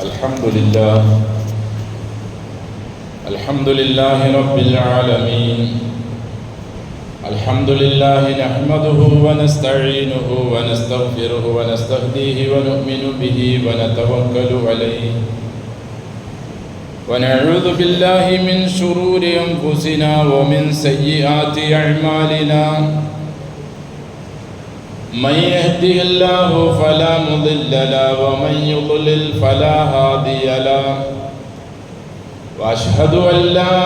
الحمد لله رب العالمين. الحمد لله نحمده ونستعينه ونستغفره ونستهديه ونؤمن به ونتوكل عليه ونعوذ بالله من شرور أنفسنا ومن سيئات أعمالنا. من يهده الله فلا مضل له ومن يضلل فلا هادي له. وأشهد أن لا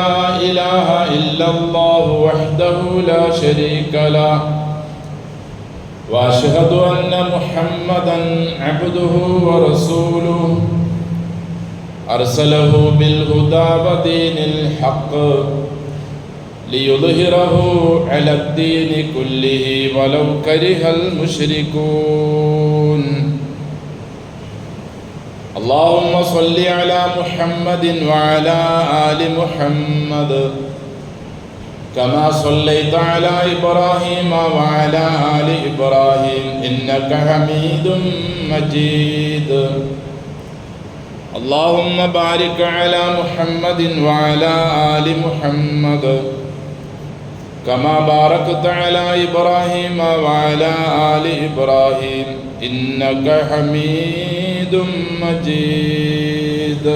إله إلا الله وحده لا شريك له. وأشهد أن محمدا عبده ورسوله أرسله بالهدى ودين الحق ليظهره على الدين كله ولو كره المشركون. اللهم صل على محمد وعلى آل محمد كما صليت على إبراهيم وعلى آل إبراهيم إنك حميد مجيد. اللهم بارك على محمد وعلى آل محمد كما باركت على إبراهيم وعلى آل إبراهيم إنك حميد مجيد.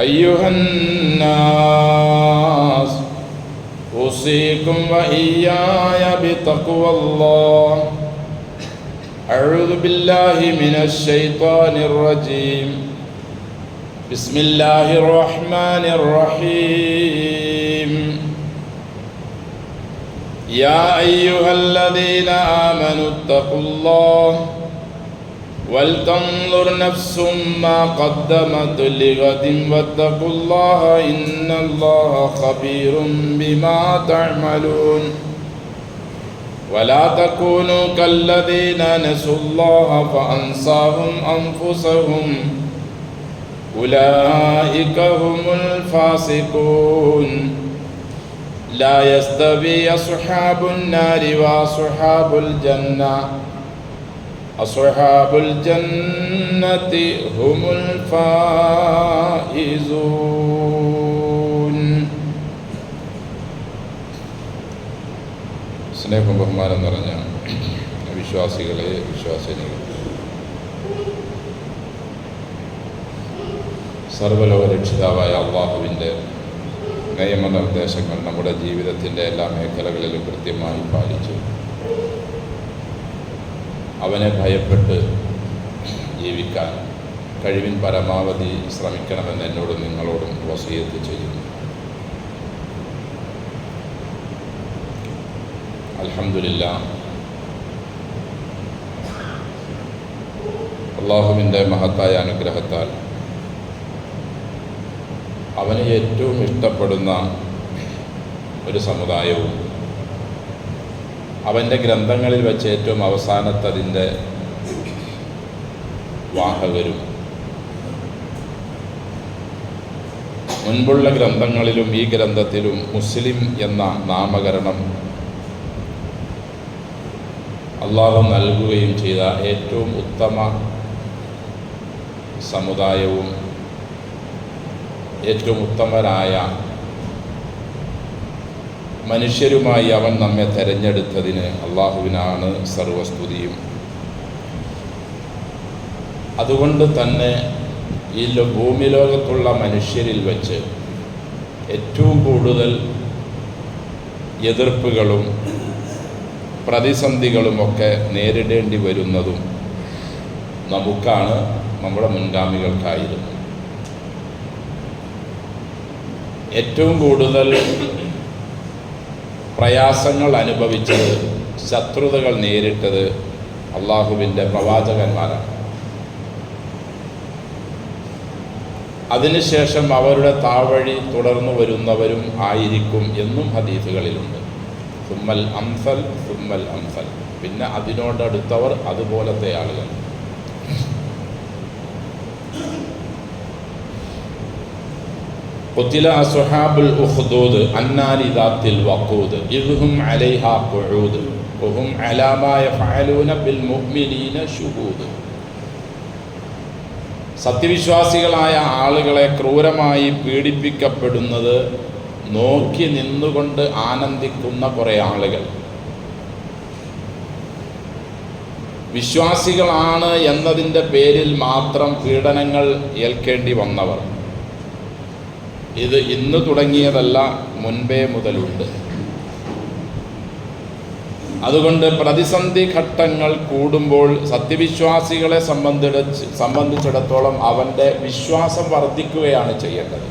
أيها الناس أوصيكم وإياي بتقوى الله. أعوذ بالله من الشيطان الرجيم. بسم الله الرحمن الرحيم. يا أيها الذين آمنوا اتقوا الله ولتنظر نفس ما قدمت لغد واتقوا الله إن الله خبير بما تعملون. ولا تكونوا كالذين نسوا الله فأنساهم أنفسهم أولئك هم الفاسقون. لا يستوي أصحاب النار وأصحاب الجنة. أصحاب الجنة هم الفائزون. സ്നേഹം ബഹുമാനം നിറഞ്ഞ വിശ്വാസികളെ, വിശ്വാസിനികൾ, സർവ്വലോക രക്ഷിതാവായ അള്ളാഹുവിൻ്റെ നിയമനിർദ്ദേശങ്ങൾ നമ്മുടെ ജീവിതത്തിൻ്റെ എല്ലാ മേഖലകളിലും കൃത്യമായി പാലിച്ച് അവനെ ഭയപ്പെട്ട് ജീവിക്കാൻ കഴിവിൻ പരമാവധി ശ്രമിക്കണമെന്ന് എന്നോടും നിങ്ങളോടും വസിയത്ത് ചെയ്യുന്നു. അൽഹംദുലില്ലാഹ്, അള്ളാഹുവിൻ്റെ മഹത്തായ അനുഗ്രഹത്താൽ അവന് ഏറ്റവും ഇഷ്ടപ്പെടുന്ന ഒരു സമുദായവും അവൻ്റെ ഗ്രന്ഥങ്ങളിൽ വെച്ച് ഏറ്റവും അവസാനത്തതിൻ്റെ വാഹകരും മുൻപുള്ള ഗ്രന്ഥങ്ങളിലും ഈ ഗ്രന്ഥത്തിലും മുസ്ലിം എന്ന നാമകരണം അള്ളാഹു നൽകുകയും ചെയ്ത ഏറ്റവും ഉത്തമ സമുദായവും ഏറ്റവും ഉത്തമരായ മനുഷ്യരുമായി അവൻ നമ്മെ തെരഞ്ഞെടുത്തതിന് അള്ളാഹുവിനാണ് സർവസ്തുതിയും. അതുകൊണ്ട് തന്നെ ഈ ഭൂമിലോകത്തുള്ള മനുഷ്യരിൽ വച്ച് ഏറ്റവും കൂടുതൽ എതിർപ്പുകളും പ്രതിസന്ധികളുമൊക്കെ നേരിടേണ്ടി വരുന്നതും നമുക്കാണ്, നമ്മുടെ മുൻഗാമികൾക്കായിരുന്നു. ഏറ്റവും കൂടുതൽ പ്രയാസങ്ങൾ അനുഭവിച്ചത്, ശത്രുതകൾ നേരിട്ടത് അള്ളാഹുവിൻ്റെ പ്രവാചകന്മാരാണ്. അതിനുശേഷം അവരുടെ താവഴി തുടർന്നു വരുന്നവരും ആയിരിക്കും എന്നും ഹദീസുകളിലുണ്ട്. സുമ്മൽ അംസൽ സുമ്മൽ അംസൽ, പിന്നെ അതിനോടടുത്തവർ, അതുപോലത്തെ ആളുകൾ. ഖുതില അസ്ഹാബുൽ ഉഖ്ദൂദ് അന്നാരി ദാത്തിൽ വഖൂദ് ഇദ്ഹും അലൈഹാ ഖുഊദ് വഹും അലാ മാ യഫഅലൂന ബിൽ മുഅ്മിനീന ശുഹൂദ്. സത്യവിശ്വാസികളായ ആളുകളെ ക്രൂരമായി പീഡിപ്പിക്കപ്പെടുന്നത് നോക്കി നിന്നുകൊണ്ട് ആനന്ദിക്കുന്ന കുറേ ആളുകൾ, വിശ്വാസികളാണ് എന്നതിൻ്റെ പേരിൽ മാത്രം പീഡനങ്ങൾ ഏൽക്കേണ്ടി വന്നവർ. ഇത് ഇന്ന് തുടങ്ങിയതല്ല, മുൻപേ മുതലുണ്ട്. അതുകൊണ്ട് പ്രതിസന്ധി ഘട്ടങ്ങൾ കൂടുമ്പോൾ സത്യവിശ്വാസികളെ സംബന്ധിച്ചിടത്തോളം അവൻ്റെ വിശ്വാസം വർദ്ധിക്കുകയാണ് ചെയ്യേണ്ടത്.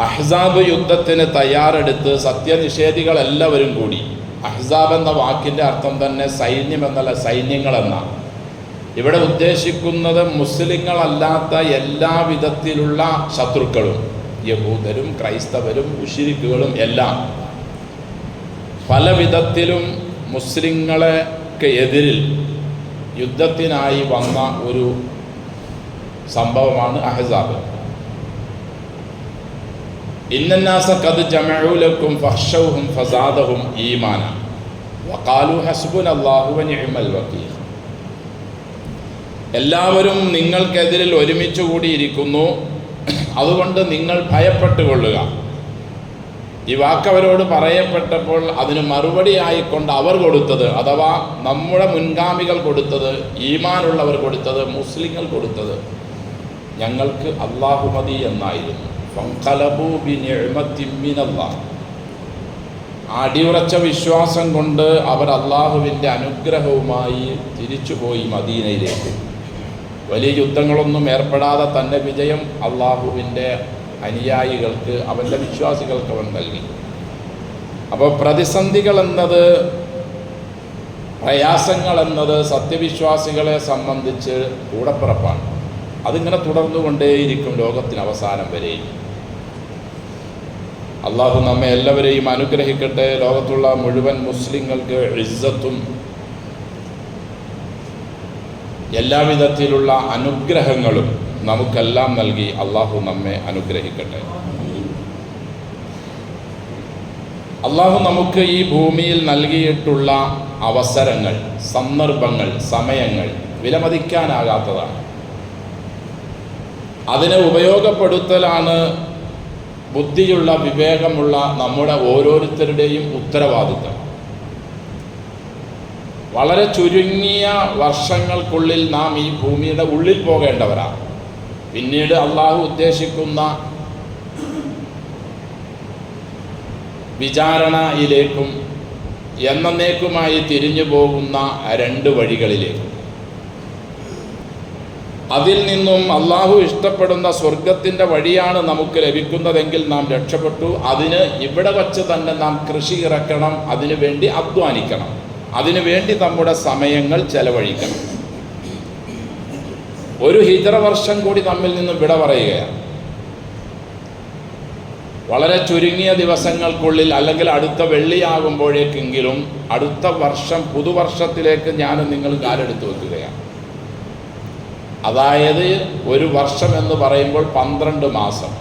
അഹ്സാബ് യുദ്ധത്തിന് തയ്യാറെടുത്ത് സത്യനിഷേധികളെല്ലാവരും കൂടി, അഹ്സാബ് എന്ന വാക്കിൻ്റെ അർത്ഥം തന്നെ സൈന്യം എന്നല്ല, സൈന്യങ്ങളെന്നാണ്. ഇവിടെ ഉദ്ദേശിക്കുന്നത് മുസ്ലിങ്ങളല്ലാത്ത എല്ലാ വിധത്തിലുള്ള ശത്രുക്കളും, യഹൂദരും ക്രൈസ്തവരും മുശ്രിക്കുകളും എല്ലാം പല വിധത്തിലും മുസ്ലിങ്ങൾക്ക് എതിരിൽ യുദ്ധത്തിനായി വന്ന ഒരു സംഭവമാണ് അഹ്സാബ്. ഇന്നന്നാസ ഖദ് ജമഉ ലക്കും ഫഖ്ശൗഹും ഫസാദഹും ഈമാന വഖാലു ഹസ്ബുനല്ലാഹു വനിഅമൽ വകീൽ. എല്ലാവരും നിങ്ങൾക്കെതിരിൽ ഒരുമിച്ച് കൂടിയിരിക്കുന്നു, അതുകൊണ്ട് നിങ്ങൾ ഭയപ്പെട്ടുകൊള്ളുക. ഈ വാക്കവരോട് പറയപ്പെട്ടപ്പോൾ അതിന് മറുപടിയായിക്കൊണ്ട് അവർ കൊടുത്തത്, അഥവാ നമ്മുടെ മുൻഗാമികൾ കൊടുത്തത്, ഈമാനുള്ളവർ കൊടുത്തത്, മുസ്ലിങ്ങൾ കൊടുത്തത്, ഞങ്ങൾക്ക് അല്ലാഹു മതി എന്നായിരുന്നു. ഫൻഖലബൂ ബിനിഅമത്തിൻ മിനല്ലാഹ്. അടിയുറച്ച വിശ്വാസം കൊണ്ട് അവർ അള്ളാഹുവിൻ്റെ അനുഗ്രഹവുമായി തിരിച്ചുപോയി മദീനയിലേക്ക്. വലിയ യുദ്ധങ്ങളൊന്നും ഏർപ്പെടാതെ തന്നെ വിജയം അള്ളാഹുവിൻ്റെ അനുയായികൾക്ക്, അവൻ്റെ വിശ്വാസികൾക്ക് അവൻ നൽകി. അപ്പോൾ പ്രതിസന്ധികൾ എന്നത്, പ്രയാസങ്ങൾ എന്നത് സത്യവിശ്വാസികളെ സംബന്ധിച്ച് കൂടപ്പിറപ്പാണ്. അതിങ്ങനെ തുടർന്നുകൊണ്ടേയിരിക്കും ലോകത്തിന് അവസാനം വരെയും. അള്ളാഹു നമ്മെ എല്ലാവരെയും അനുഗ്രഹിക്കട്ടെ. ലോകത്തുള്ള മുഴുവൻ മുസ്ലിങ്ങൾക്ക് ഇസ്സത്തും എല്ലാവിധത്തിലുള്ള അനുഗ്രഹങ്ങളും നമുക്കെല്ലാം നൽകി അള്ളാഹു നമ്മെ അനുഗ്രഹിക്കട്ടെ. അള്ളാഹു നമുക്ക് ഈ ഭൂമിയിൽ നൽകിയിട്ടുള്ള അവസരങ്ങൾ, സന്ദർഭങ്ങൾ, സമയങ്ങൾ വിലമതിക്കാനാകാത്തതാണ്. അതിനെ ഉപയോഗപ്പെടുത്തലാണ് ബുദ്ധിയുള്ള, വിവേകമുള്ള നമ്മുടെ ഓരോരുത്തരുടെയും ഉത്തരവാദിത്തം. വളരെ ചുരുങ്ങിയ വർഷങ്ങൾക്കുള്ളിൽ നാം ഈ ഭൂമിയുടെ ഉള്ളിൽ പോകേണ്ടവരാണ്. പിന്നീട് അള്ളാഹു ഉദ്ദേശിക്കുന്ന വിചാരണയിലേക്കും എന്നേക്കുമായി തിരിഞ്ഞു പോകുന്ന രണ്ട് വഴികളിലേക്കും. അതിൽ നിന്നും അള്ളാഹു ഇഷ്ടപ്പെടുന്ന സ്വർഗത്തിൻ്റെ വഴിയാണ് നമുക്ക് ലഭിക്കുന്നതെങ്കിൽ നാം രക്ഷപ്പെട്ടു. അതിന് ഇവിടെ വച്ച് തന്നെ നാം കൃഷി ഇറക്കണം, അതിനു വേണ്ടി അധ്വാനിക്കണം, അതിനു വേണ്ടി നമ്മുടെ സമയങ്ങൾ ചെലവഴിക്കണം. ഒരു ഹിജ്റ വർഷം കൂടി നമ്മിൽ നിന്ന് വിട പറയുകയാണ്. വളരെ ചുരുങ്ങിയ ദിവസങ്ങൾക്കുള്ളിൽ, അല്ലെങ്കിൽ അടുത്ത വെള്ളിയാകുമ്പോഴേക്കെങ്കിലും അടുത്ത വർഷം, പുതുവർഷത്തിലേക്ക് ഞാനും നിങ്ങൾ കാലെടുത്ത് വെക്കുകയാണ്. അതായത് ഒരു വർഷം എന്ന് പറയുമ്പോൾ 12 മാസം.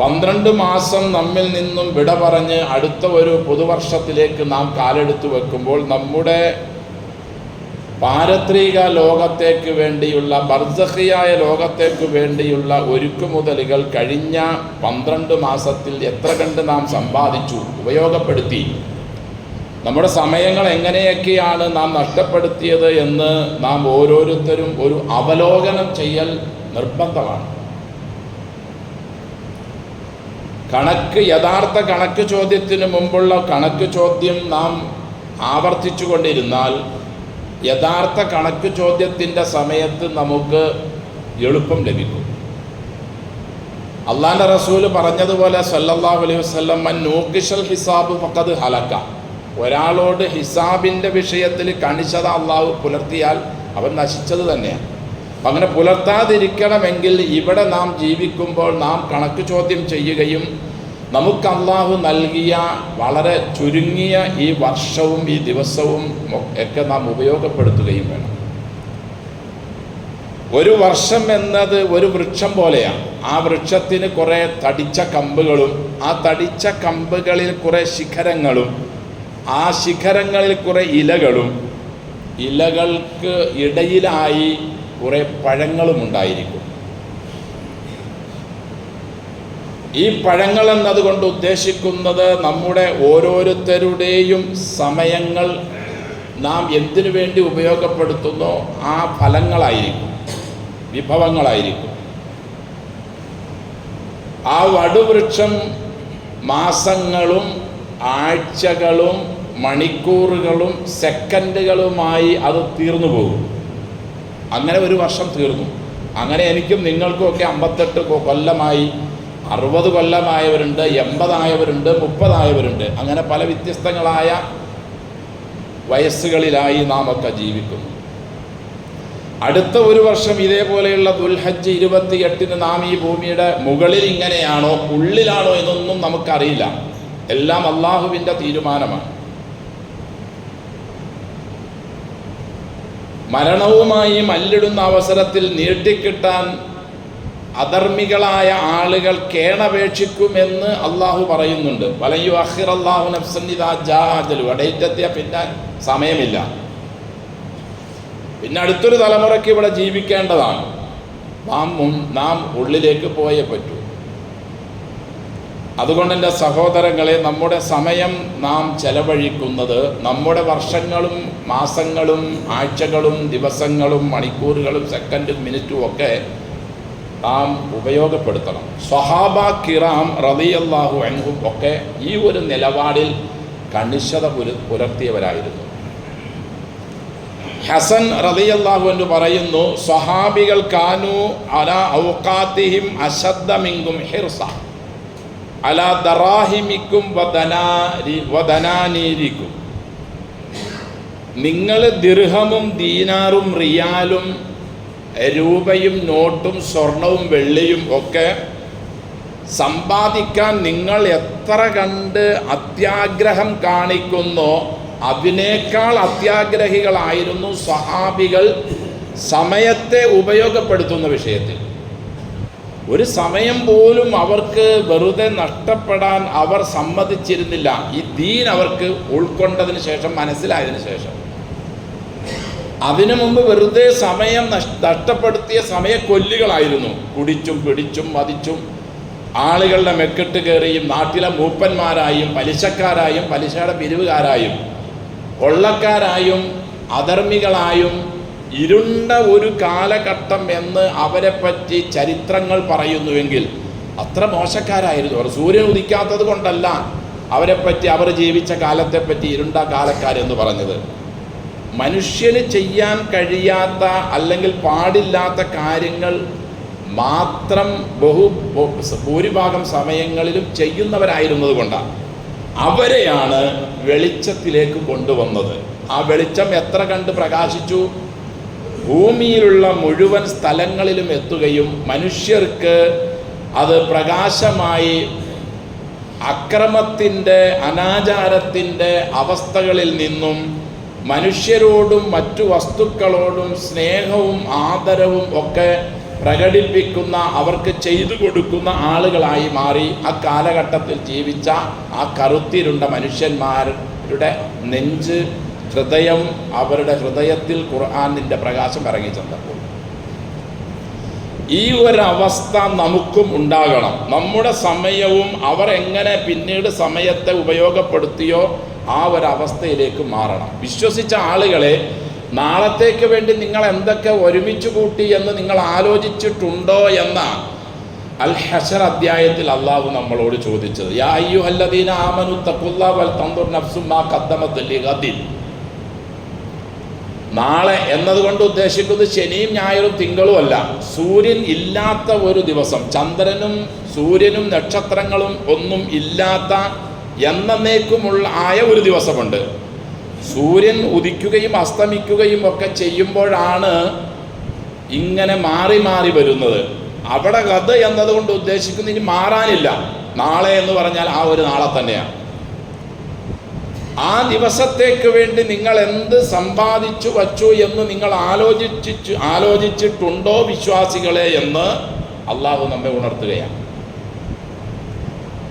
12 മാസം നമ്മിൽ നിന്നും വിട പറഞ്ഞ് അടുത്ത ഒരു പുതുവർഷത്തിലേക്ക് നാം കാലെടുത്ത് വെക്കുമ്പോൾ നമ്മുടെ പാരത്രിക ലോകത്തേക്ക് വേണ്ടിയുള്ള, ബർസഖിയായ ലോകത്തേക്ക് വേണ്ടിയുള്ള ഒരുക്കുമുതലുകൾ കഴിഞ്ഞ 12 മാസത്തിൽ എത്ര കണ്ട് നാം സമ്പാദിച്ചു, ഉപയോഗപ്പെടുത്തി, നമ്മുടെ സമയങ്ങൾ എങ്ങനെയൊക്കെയാണ് നാം നഷ്ടപ്പെടുത്തിയത് എന്ന് നാം ഓരോരുത്തരും ഒരു അവലോകനം ചെയ്യൽ നിർബന്ധമാണ്. യഥാർത്ഥ കണക്ക് ചോദ്യത്തിന് മുമ്പുള്ള കണക്ക് ചോദ്യം നാം ആവർത്തിച്ചു കൊണ്ടിരുന്നാൽ യഥാർത്ഥ കണക്ക് ചോദ്യത്തിൻ്റെ സമയത്ത് നമുക്ക് എളുപ്പം ലഭിക്കും. അള്ളാൻ്റെ റസൂല് പറഞ്ഞതുപോലെ സല്ലല്ലാഹു അലൈഹി വസല്ലം, മൻ നൂഖിഷൽ ഹിസാബ് ഫഖദ് ഹലക. ഒരാളോട് ഹിസാബിൻ്റെ വിഷയത്തിൽ കണിശത അള്ളാഹു പുലർത്തിയാൽ അവൻ നശിച്ചത് തന്നെയാണ്. അപ്പം അങ്ങനെ പുലർത്താതിരിക്കണമെങ്കിൽ ഇവിടെ നാം ജീവിക്കുമ്പോൾ നാം കണക്ക് ചോദ്യം ചെയ്യുകയും നമുക്ക് അള്ളാഹു നൽകിയ വളരെ ചുരുങ്ങിയ ഈ വർഷവും ഈ ദിവസവും ഒക്കെ നാം ഉപയോഗപ്പെടുത്തുകയും വേണം. ഒരു വർഷം എന്നത് ഒരു വൃക്ഷം പോലെയാണ്. ആ വൃക്ഷത്തിന് കുറേ തടിച്ച കമ്പുകളും ആ തടിച്ച കമ്പുകളിൽ കുറേ ശിഖരങ്ങളും ആ ശിഖരങ്ങളിൽ കുറേ ഇലകളും ഇലകൾക്ക് ഇടയിലായി കുറേ പഴങ്ങളും ഉണ്ടായിരിക്കും. ഈ പഴങ്ങൾ എന്നതുകൊണ്ട് ഉദ്ദേശിക്കുന്നത് നമ്മുടെ ഓരോരുത്തരുടെയും സമയങ്ങൾ നാം എന്തിനു വേണ്ടി ഉപയോഗപ്പെടുത്തുന്നോ ആ ഫലങ്ങളായിരിക്കും, വിഭവങ്ങളായിരിക്കും. ആ വടുവൃക്ഷം മാസങ്ങളും ആഴ്ചകളും മണിക്കൂറുകളും സെക്കൻഡുകളുമായി അത് തീർന്നു പോകും. അങ്ങനെ ഒരു വർഷം തീർന്നു. അങ്ങനെ എനിക്കും നിങ്ങൾക്കും ഒക്കെ 58 കൊല്ലമായി, 60 കൊല്ലമായവരുണ്ട്, 80 ആയവരുണ്ട്, 30 ആയവരുണ്ട്. അങ്ങനെ പല വ്യത്യസ്തങ്ങളായ വയസ്സുകളിലായി നാം ഒക്കെ ജീവിക്കുന്നു. അടുത്ത ഒരു വർഷം ഇതേപോലെയുള്ള ദുൽഹജ്ജ് 28-ന് നാം ഈ ഭൂമിയുടെ മുകളിൽ ഇങ്ങനെയാണോ ഉള്ളിലാണോ എന്നൊന്നും നമുക്കറിയില്ല. എല്ലാം അള്ളാഹുവിൻ്റെ തീരുമാനമാണ്. മരണവുമായി മല്ലിടുന്ന അവസരത്തിൽ നീട്ടിക്കിട്ടാൻ അധർമ്മികളായ ആളുകൾ കേണപേക്ഷിക്കുമെന്ന് അള്ളാഹു പറയുന്നുണ്ട്. വലയു അഖിറല്ലാഹു നഫ്സൻ ഇദാ ജാ അജലു. ഡേറ്റെത്തിയ പിന്നെ സമയമില്ല. പിന്നെ അടുത്തൊരു തലമുറയ്ക്ക് ഇവിടെ ജീവിക്കേണ്ടതാണ്. നാം ഉള്ളിലേക്ക് പോയേ പറ്റൂ. അതുകൊണ്ട് എൻ്റെ സഹോദരങ്ങളെ, നമ്മുടെ സമയം നാം ചെലവഴിക്കുന്നത് നമ്മുടെ വർഷങ്ങളും മാസങ്ങളും ആഴ്ചകളും ദിവസങ്ങളും മണിക്കൂറുകളും സെക്കൻഡും മിനിറ്റും ഒക്കെ നാം ഉപയോഗപ്പെടുത്തണം. സ്വഹാബ കിറാം റളിയല്ലാഹു അൻഹും ഒക്കെ ഈ ഒരു നിലപാടിൽ കണിശത പുലർത്തിയവരായിരുന്നു. ഹസൻ റളിയല്ലാഹു അൻഹു പറയുന്നു, സ്വഹാബികൾ കാനു അലാ ഔഖാതിഹിം അശദ്ദ മിൻകും ഹിർസ അലാ ദറാഹിമിക്കും വദനാനീരിക്കും. നിങ്ങൾ ദിർഹമും ദീനാറും റിയാലും രൂപയും നോട്ടും സ്വർണവും വെള്ളിയും ഒക്കെ സമ്പാദിക്കാൻ നിങ്ങൾ എത്ര കണ്ട് അത്യാഗ്രഹം കാണിക്കുന്നോ അതിനേക്കാൾ അത്യാഗ്രഹികളായിരുന്നു സ്വഹാബികൾ സമയത്തെ ഉപയോഗപ്പെടുത്തുന്ന വിഷയത്തിൽ. ഒരു സമയം പോലും അവർക്ക് വെറുതെ നഷ്ടപ്പെടാൻ അവർ സമ്മതിച്ചിരുന്നില്ല. ഈ ദീൻ അവർക്ക് ഉൾക്കൊണ്ടതിന് ശേഷം, മനസ്സിലായതിനു ശേഷം. അതിനു മുമ്പ് വെറുതെ സമയം നഷ്ടപ്പെടുത്തിയ സമയക്കൊല്ലികളായിരുന്നു. കുടിച്ചും പിടിച്ചും മതിച്ചും ആളുകളുടെ മെക്കിട്ട് കയറിയും നാട്ടിലെ മൂപ്പന്മാരായും പലിശക്കാരായും പലിശയുടെ പിരിവുകാരായും കൊള്ളക്കാരായും അധർമ്മികളായും ഇരുണ്ട ഒരു കാലഘട്ടം എന്ന് അവരെപ്പറ്റി ചരിത്രങ്ങൾ പറയുന്നുവെങ്കിൽ അത്ര മോശക്കാരായിരുന്നു അവർ. സൂര്യൻ ഉദിക്കാത്തത് കൊണ്ടല്ല അവരെപ്പറ്റി, അവർ ജീവിച്ച കാലത്തെപ്പറ്റി ഇരുണ്ട കാലക്കാരെന്ന് പറഞ്ഞത്. മനുഷ്യന് ചെയ്യാൻ കഴിയാത്ത അല്ലെങ്കിൽ പാടില്ലാത്ത കാര്യങ്ങൾ മാത്രം ഭൂരിഭാഗം സമയങ്ങളിലും ചെയ്യുന്നവരായിരുന്നത് കൊണ്ടാണ് അവരെയാണ് വെളിച്ചത്തിലേക്ക് കൊണ്ടുവന്നത്. ആ വെളിച്ചം എത്ര കണ്ട് പ്രകാശിച്ചു? ഭൂമിയിലുള്ള മുഴുവൻ സ്ഥലങ്ങളിലും എത്തുകയും മനുഷ്യർക്ക് അത് പ്രകാശമായി അക്രമത്തിൻ്റെ അനാചാരത്തിൻ്റെ അവസ്ഥകളിൽ നിന്നും മനുഷ്യരോടും മറ്റു വസ്തുക്കളോടും സ്നേഹവും ആദരവും ഒക്കെ പ്രകടിപ്പിക്കുന്ന, അവർക്ക് ചെയ്തു കൊടുക്കുന്ന ആളുകളായി മാറി. ആ കാലഘട്ടത്തിൽ ജീവിച്ച ആ കറുത്തിരുണ്ട മനുഷ്യന്മാരുടെ നെഞ്ച്, ഹൃദയം, അവരുടെ ഹൃദയത്തിൽ ഖുർആനിൻ്റെ പ്രകാശം ഇറങ്ങിച്ചെന്നപ്പോൾ ഈ ഒരവസ്ഥ നമുക്കും ഉണ്ടാകണം. നമ്മുടെ സമയവും അവർ എങ്ങനെ പിന്നീട് സമയത്തെ ഉപയോഗപ്പെടുത്തിയോ ആ ഒരവസ്ഥയിലേക്ക് മാറണം. വിശ്വസിച്ച ആളുകളെ, നാളത്തേക്ക് വേണ്ടി നിങ്ങൾ എന്തൊക്കെ ഒരുമിച്ച് കൂട്ടി എന്ന് നിങ്ങൾ ആലോചിച്ചിട്ടുണ്ടോ എന്ന അൽ ഹശർ അധ്യായത്തിൽ അള്ളാഹു നമ്മളോട് ചോദിച്ചത്. യാ അയ്യുഹല്ലദീന ആമനു തഖുല്ലാഹ വൽ തൻദുർ നഫ്സും മാ ഖദ്ദമത് ലിഗദിൻ. നാളെ എന്നതുകൊണ്ട് ഉദ്ദേശിക്കുന്നത് ശനിയും ഞായറും തിങ്കളും അല്ല. സൂര്യൻ ഇല്ലാത്ത ഒരു ദിവസം, ചന്ദ്രനും സൂര്യനും നക്ഷത്രങ്ങളും ഒന്നും ഇല്ലാത്ത എന്നേക്കുമുള്ള ഒരു ദിവസമുണ്ട്. സൂര്യൻ ഉദിക്കുകയും അസ്തമിക്കുകയും ഒക്കെ ചെയ്യുമ്പോഴാണ് ഇങ്ങനെ മാറി മാറി വരുന്നത്. അവിടെ ഗദ് എന്നതുകൊണ്ട് ഉദ്ദേശിക്കുന്നത് ഇനി മാറാനില്ല. നാളെ എന്ന് പറഞ്ഞാൽ ആ ഒരു നാളെ തന്നെയാണ്. ആ ദിവസത്തേക്ക് വേണ്ടി നിങ്ങൾ എന്ത് സമ്പാദിച്ചു വച്ചു എന്ന് നിങ്ങൾ ആലോചിച്ചിട്ടുണ്ടോ വിശ്വാസികളെ എന്ന് അള്ളാഹു നമ്മെ ഉണർത്തുകയാണ്.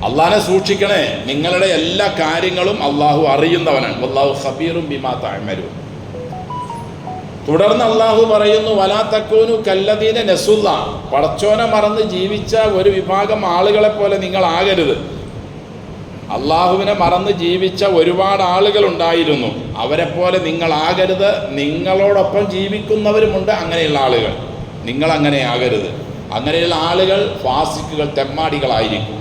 അള്ളാഹിനെ സൂക്ഷിക്കണേ, നിങ്ങളുടെ എല്ലാ കാര്യങ്ങളും അള്ളാഹു അറിയുന്നവനാണ്. വല്ലാഹു ഖബീറും ബിമാ തഅമലൂൻ. തുടർന്ന് അള്ളാഹു പറയുന്നു, വലാ തക്കൂനു കല്ലദീന നസുല്ല, പടച്ചോനെ മറന്ന് ജീവിച്ച ഒരു വിഭാഗം ആളുകളെ പോലെ നിങ്ങൾ ആകരുത്. അള്ളാഹുവിനെ മറന്ന് ജീവിച്ച ഒരുപാട് ആളുകൾ ഉണ്ടായിരുന്നു, അവരെ പോലെ നിങ്ങളാകരുത്. നിങ്ങളോടൊപ്പം ജീവിക്കുന്നവരുമുണ്ട് അങ്ങനെയുള്ള ആളുകൾ, നിങ്ങളങ്ങനെ ആകരുത്. അങ്ങനെയുള്ള ആളുകൾ ഫാസിക്കുകൾ, തെമ്മാടികളായിരിക്കും.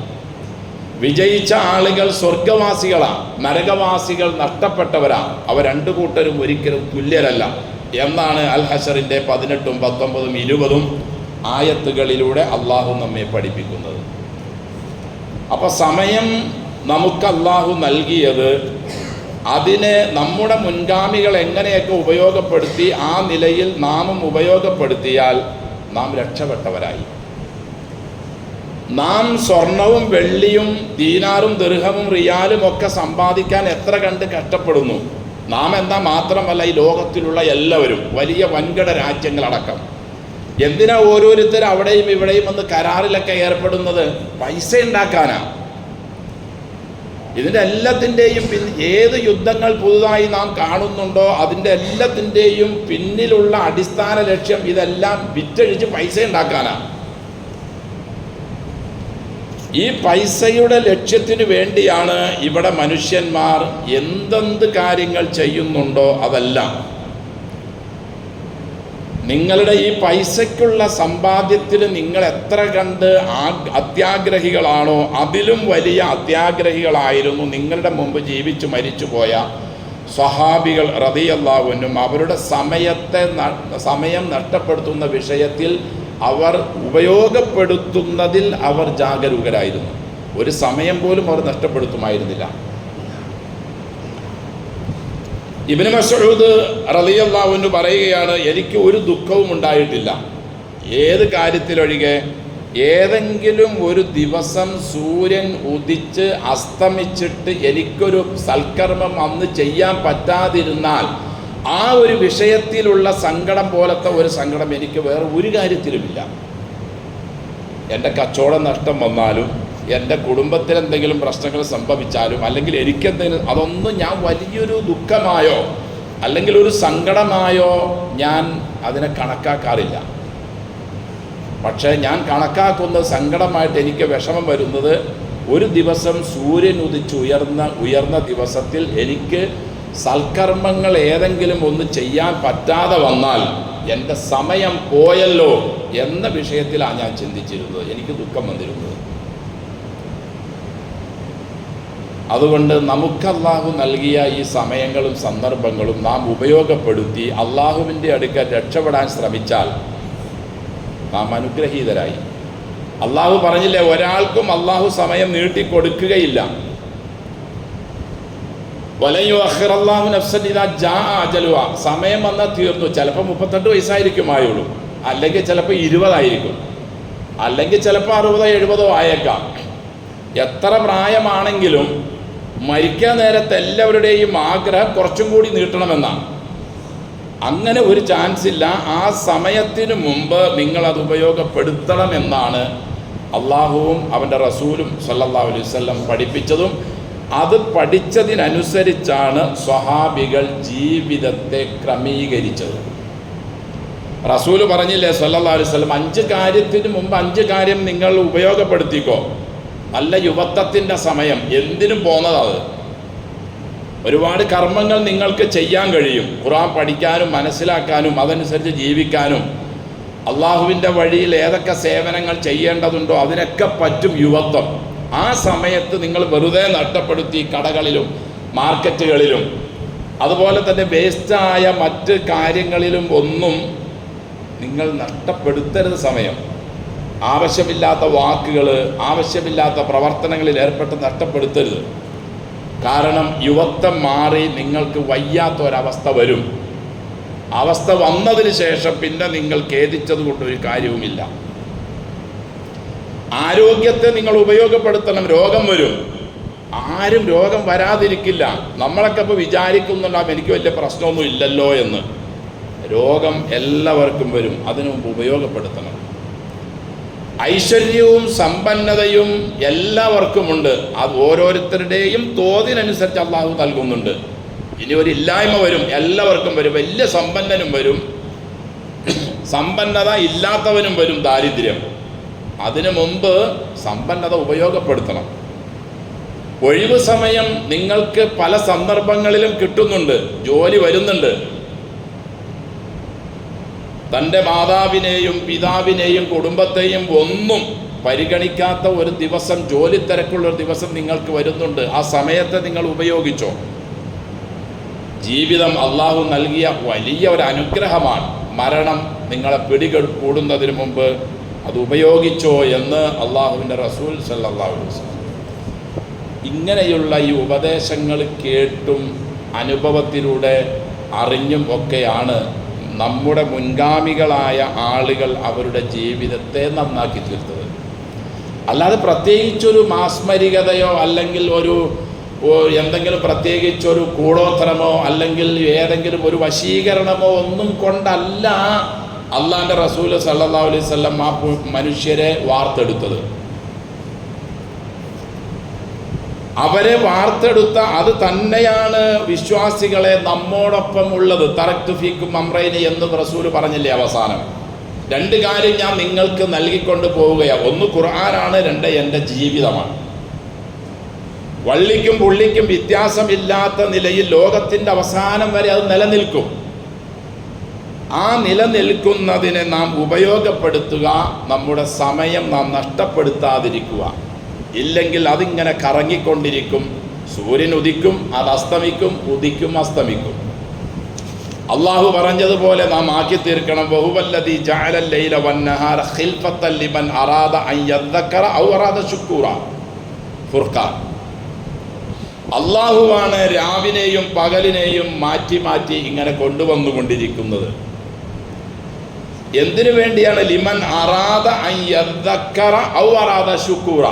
വിജയിച്ച ആളുകൾ സ്വർഗവാസികളാണ്, നരകവാസികൾ നഷ്ടപ്പെട്ടവരാണ്. അവർ രണ്ടു കൂട്ടരും ഒരിക്കലും തുല്യരല്ല എന്നാണ് അൽ ഹശറിൻ്റെ 18, 19, 20 ആയത്തുകളിലൂടെ അള്ളാഹു നമ്മെ പഠിപ്പിക്കുന്നത്. അപ്പോൾ സമയം നമുക്ക് അള്ളാഹു നൽകിയത്, അതിനെ നമ്മുടെ മുൻഗാമികൾ എങ്ങനെയൊക്കെ ഉപയോഗപ്പെടുത്തി ആ നിലയിൽ നാമും ഉപയോഗപ്പെടുത്തിയാൽ നാം രക്ഷപ്പെട്ടവരായി. നാം സ്വർണവും വെള്ളിയും ദീനാറും ദിർഹമും റിയാലും ഒക്കെ സമ്പാദിക്കാൻ എത്ര കണ്ട് കഷ്ടപ്പെടുന്നു. നാം എന്താ മാത്രമല്ല, ഈ ലോകത്തിലുള്ള എല്ലാവരും, വലിയ വൻകിട രാജ്യങ്ങളടക്കം. എന്തിനാ ഓരോരുത്തർ അവിടെയും ഇവിടെയും വന്ന് കരാറിലൊക്കെ ഏർപ്പെടുന്നത്? പൈസ ഉണ്ടാക്കാനാ. ഇതിൻ്റെ എല്ലാത്തിൻ്റെയും ഏത് യുദ്ധങ്ങൾ പുതുതായി നാം കാണുന്നുണ്ടോ അതിൻ്റെ എല്ലാത്തിൻ്റെയും പിന്നിലുള്ള അടിസ്ഥാന ലക്ഷ്യം ഇതെല്ലാം വിറ്റഴിച്ച് പൈസ ഉണ്ടാക്കാനാണ്. ഈ പൈസയുടെ ലക്ഷ്യത്തിനു വേണ്ടിയാണ് ഇവിടെ മനുഷ്യന്മാർ എന്തെന്ത് കാര്യങ്ങൾ ചെയ്യുന്നുണ്ടോ അതെല്ലാം. നിങ്ങളുടെ ഈ പൈസയ്ക്കുള്ള സമ്പാദ്യത്തിൽ നിങ്ങൾ എത്ര കണ്ട് അത്യാഗ്രഹികളാണോ അതിലും വലിയ അത്യാഗ്രഹികളായിരുന്നു നിങ്ങളുടെ മുമ്പ് ജീവിച്ചു മരിച്ചുപോയ സ്വഹാബികൾ റളിയല്ലാഹു അൻഹും. അവരുടെ സമയം നഷ്ടപ്പെടുത്തുന്ന വിഷയത്തിൽ അവർ ഉപയോഗപ്പെടുത്തുന്നതിൽ അവർ ജാഗരൂകരായിരുന്നു. ഒരു സമയം പോലും അവർ നഷ്ടപ്പെടുത്തുമായിരുന്നില്ല. ഇബ്നു മസ്ഊദ് റളിയല്ലാഹു അൻഹു പറയുകയാണ്, എനിക്ക് ഒരു ദുഃഖവും ഉണ്ടായിട്ടില്ല. ഏത് കാര്യത്തിലൊഴികെ, ഏതെങ്കിലും ഒരു ദിവസം സൂര്യൻ ഉദിച്ച് അസ്തമിച്ചിട്ട് എനിക്കൊരു സൽക്കർമ്മം അന്ന് ചെയ്യാൻ പറ്റാതിരുന്നാൽ ആ ഒരു വിഷയത്തിലുള്ള സങ്കടം പോലത്തെ ഒരു സങ്കടം എനിക്ക് വേറെ ഒരു കാര്യത്തിലുമില്ല. എൻ്റെ കച്ചവടം നഷ്ടം വന്നാലും, എൻ്റെ കുടുംബത്തിൽ എന്തെങ്കിലും പ്രശ്നങ്ങൾ സംഭവിച്ചാലും, അല്ലെങ്കിൽ എനിക്കെന്തെങ്കിലും, അതൊന്നും ഞാൻ വലിയൊരു ദുഃഖമായോ അല്ലെങ്കിൽ ഒരു സങ്കടമായോ ഞാൻ അതിനെ കണക്കാക്കാറില്ല. പക്ഷേ ഞാൻ കണക്കാക്കുന്ന സങ്കടമായിട്ട് എനിക്ക് വിഷമം വരുന്നത്, ഒരു ദിവസം സൂര്യൻ ഉദിച്ച് ഉയർന്ന ദിവസത്തിൽ എനിക്ക് സൽക്കർമ്മങ്ങൾ ഏതെങ്കിലും ഒന്ന് ചെയ്യാൻ പറ്റാതെ വന്നാൽ എൻ്റെ സമയം പോയല്ലോ എന്ന വിഷയത്തിലാണ് ഞാൻ ചിന്തിച്ചിരുന്നത്, എനിക്ക് ദുഃഖം വന്നിരുന്നത്. അതുകൊണ്ട് നമുക്ക് അള്ളാഹു നൽകിയ ഈ സമയങ്ങളും സന്ദർഭങ്ങളും നാം ഉപയോഗപ്പെടുത്തി അള്ളാഹുവിൻ്റെ അടുക്കൽ രക്ഷപ്പെടാൻ ശ്രമിച്ചാൽ നാം അനുഗ്രഹീതരായി. അള്ളാഹു പറഞ്ഞില്ലേ, ഒരാൾക്കും അള്ളാഹു സമയം നീട്ടിക്കൊടുക്കുകയില്ല. വലയുഅഖിറല്ലാഹു നഫ്സൻ ഇദാ ജാഅ അജലുഹാ, സമയം വന്നാൽ തീർന്നു. ചിലപ്പോൾ 38 വയസ്സായിരിക്കുമായുള്ളൂ, അല്ലെങ്കിൽ ചിലപ്പോൾ 20 ആയിരിക്കും, അല്ലെങ്കിൽ ചിലപ്പോൾ 60, 70 ആയേക്കാം. എത്ര പ്രായമാണെങ്കിലും മരിക്കാൻ നേരത്തെ എല്ലാവരുടെയും ആഗ്രഹം കുറച്ചും കൂടി നീട്ടണമെന്നാണ്. അങ്ങനെ ഒരു ചാൻസ് ഇല്ല. ആ സമയത്തിന് മുമ്പ് നിങ്ങളത് ഉപയോഗപ്പെടുത്തണമെന്നാണ് അള്ളാഹുവും അവൻ്റെ റസൂലും സല്ലല്ലാഹു അലൈഹി വസല്ലം പഠിപ്പിച്ചതും. അത് പഠിച്ചതിനനുസരിച്ചാണ് സ്വഹാബികൾ ജീവിതത്തെ ക്രമീകരിച്ചത്. റസൂല് പറഞ്ഞില്ലേ സല്ലല്ലാഹു അലൈഹി വസല്ലം, 5 കാര്യത്തിന് മുമ്പ് 5 കാര്യം നിങ്ങൾ ഉപയോഗപ്പെടുത്തിക്കോ. നല്ല യുവത്വത്തിൻ്റെ സമയം, എന്തിനും പോന്നതാണ്. ഒരുപാട് കർമ്മങ്ങൾ നിങ്ങൾക്ക് ചെയ്യാൻ കഴിയും. ഖുർആൻ പഠിക്കാനും മനസ്സിലാക്കാനും അതനുസരിച്ച് ജീവിക്കാനും അള്ളാഹുവിൻ്റെ വഴിയിൽ ഏതൊക്കെ സേവനങ്ങൾ ചെയ്യേണ്ടതുണ്ടോ അതിനൊക്കെ പറ്റും യുവത്വം. ആ സമയത്ത് നിങ്ങൾ വെറുതെ നഷ്ടപ്പെടുത്തി കടകളിലും മാർക്കറ്റുകളിലും അതുപോലെ തന്നെ വേസ്റ്റായ മറ്റ് കാര്യങ്ങളിലും ഒന്നും നിങ്ങൾ നഷ്ടപ്പെടുത്തരുത് സമയം. ആവശ്യമില്ലാത്ത വാക്കുകൾ, ആവശ്യമില്ലാത്ത പ്രവർത്തനങ്ങളിൽ ഏർപ്പെട്ട് നഷ്ടപ്പെടുത്തരുത്. കാരണം യുവത്വം മാറി നിങ്ങൾക്ക് വയ്യാത്ത ഒരവസ്ഥ വരും. അവസ്ഥ വന്നതിന് ശേഷം പിന്നെ നിങ്ങൾ ഖേദിച്ചത് കൊണ്ടൊരു കാര്യവുമില്ല. ആരോഗ്യത്തെ നിങ്ങൾ ഉപയോഗപ്പെടുത്തണം. രോഗം വരും, ആരും രോഗം വരാതിരിക്കില്ല. നമ്മളൊക്കെ ഇപ്പോൾ വിചാരിക്കുന്നുണ്ടാവും എനിക്ക് വലിയ പ്രശ്നമൊന്നും ഇല്ലല്ലോ എന്ന്. രോഗം എല്ലാവർക്കും വരും, അതിനു മുമ്പ് ഉപയോഗപ്പെടുത്തണം. ഐശ്വര്യവും സമ്പന്നതയും എല്ലാവർക്കുമുണ്ട്, അത് ഓരോരുത്തരുടെയും തോതിനനുസരിച്ച് അള്ളാഹു നൽകുന്നുണ്ട്. ഇനി ഒരു ഇല്ലായ്മ വരും, എല്ലാവർക്കും വരും. വലിയ സമ്പന്നനും വരും, സമ്പന്നത ഇല്ലാത്തവനും വരും ദാരിദ്ര്യം. അതിനു മുമ്പ് സമ്പന്നത ഉപയോഗപ്പെടുത്തണം. ഒഴിവ് സമയം നിങ്ങൾക്ക് പല സന്ദർഭങ്ങളിലും കിട്ടുന്നുണ്ട്, ജോലി വരുന്നുണ്ട്. തൻ്റെ മാതാവിനെയും പിതാവിനെയും കുടുംബത്തെയും ഒന്നും പരിഗണിക്കാത്ത ഒരു ദിവസം, ജോലി തിരക്കുള്ളൊരു ദിവസം നിങ്ങൾക്ക് വരുന്നുണ്ട്. ആ സമയത്തെ നിങ്ങൾ ഉപയോഗിച്ചോ? ജീവിതം അള്ളാഹു നൽകിയ വലിയ ഒരു അനുഗ്രഹമാണ്. മരണം നിങ്ങളെ പിടികൂടുന്നതിന് മുമ്പ് അത് ഉപയോഗിച്ചോ എന്ന് അള്ളാഹുവിൻ്റെ റസൂൽ സല്ലല്ലാഹു അലൈഹി വസല്ലം. ഇങ്ങനെയുള്ള ഈ ഉപദേശങ്ങൾ കേട്ടും അനുഭവത്തിലൂടെ അറിഞ്ഞും ഒക്കെയാണ് നമ്മുടെ മുൻഗാമികളായ ആളുകൾ അവരുടെ ജീവിതത്തെ നന്നാക്കി തീർത്തത്. അല്ലാതെ പ്രത്യേകിച്ചൊരു മാസ്മരികതയോ അല്ലെങ്കിൽ എന്തെങ്കിലും പ്രത്യേകിച്ചൊരു കൂടോത്തരമോ അല്ലെങ്കിൽ ഏതെങ്കിലും ഒരു വശീകരണമോ ഒന്നും കൊണ്ടല്ല അള്ളാഹുവിൻ്റെ റസൂൽ സല്ലല്ലാഹു അലൈഹി വസല്ലം ആ മനുഷ്യരെ വാർത്തെടുത്തത്. അവരെ വാർത്തെടുത്ത അത് തന്നെയാണ് വിശ്വാസികളെ നമ്മോടൊപ്പം ഉള്ളത്. തറക്തു ഫീക്കും അംറൈനി എന്ന് റസൂൽ പറഞ്ഞില്ലേ അവസാനം? 2 കാര്യം ഞാൻ നിങ്ങൾക്ക് നൽകിക്കൊണ്ട് പോവുകയാണ്. 1 ഖുർആനാണ്, 2 എൻ്റെ ജീവിതമാണ്. വള്ളിക്കും പുള്ളിക്കും വ്യത്യാസമില്ലാത്ത നിലയിൽ ലോകത്തിൻ്റെ അവസാനം വരെ അത് നിലനിൽക്കും. ആ നിലനിൽക്കുന്നതിനെ നാം ഉപയോഗപ്പെടുത്തുക, നമ്മുടെ സമയം നാം നഷ്ടപ്പെടുത്താതിരിക്കുക. ഇല്ലെങ്കിൽ അതിങ്ങനെ കറങ്ങിക്കൊണ്ടിരിക്കും. സൂര്യൻ ഉദിക്കും, അത് അസ്തമിക്കും, ഉദിക്കും, അസ്തമിക്കും. അള്ളാഹു പറഞ്ഞതുപോലെ നാം ആക്കി തീർക്കണം. വഹുവല്ലദീ ജഅലൽ ലൈല വന്നഹാര ഖിൽഫത്തൻ ലിമൻ അറാദ അൻ യദ്ദക്കറ ഔ അറാദ ശുക്കൂറ. ഫുർഖാൻ. അള്ളാഹുവാണ് രാവിനെയും പകലിനെയും മാറ്റി മാറ്റി ഇങ്ങനെ കൊണ്ടുവന്നുകൊണ്ടിരിക്കുന്നത്. എന്തിനു വേണ്ടിയാണ്? ലിമൻ അറാദ അൻ യദ്ദക്കറ ഔ അറാദ ശുക്കൂറ.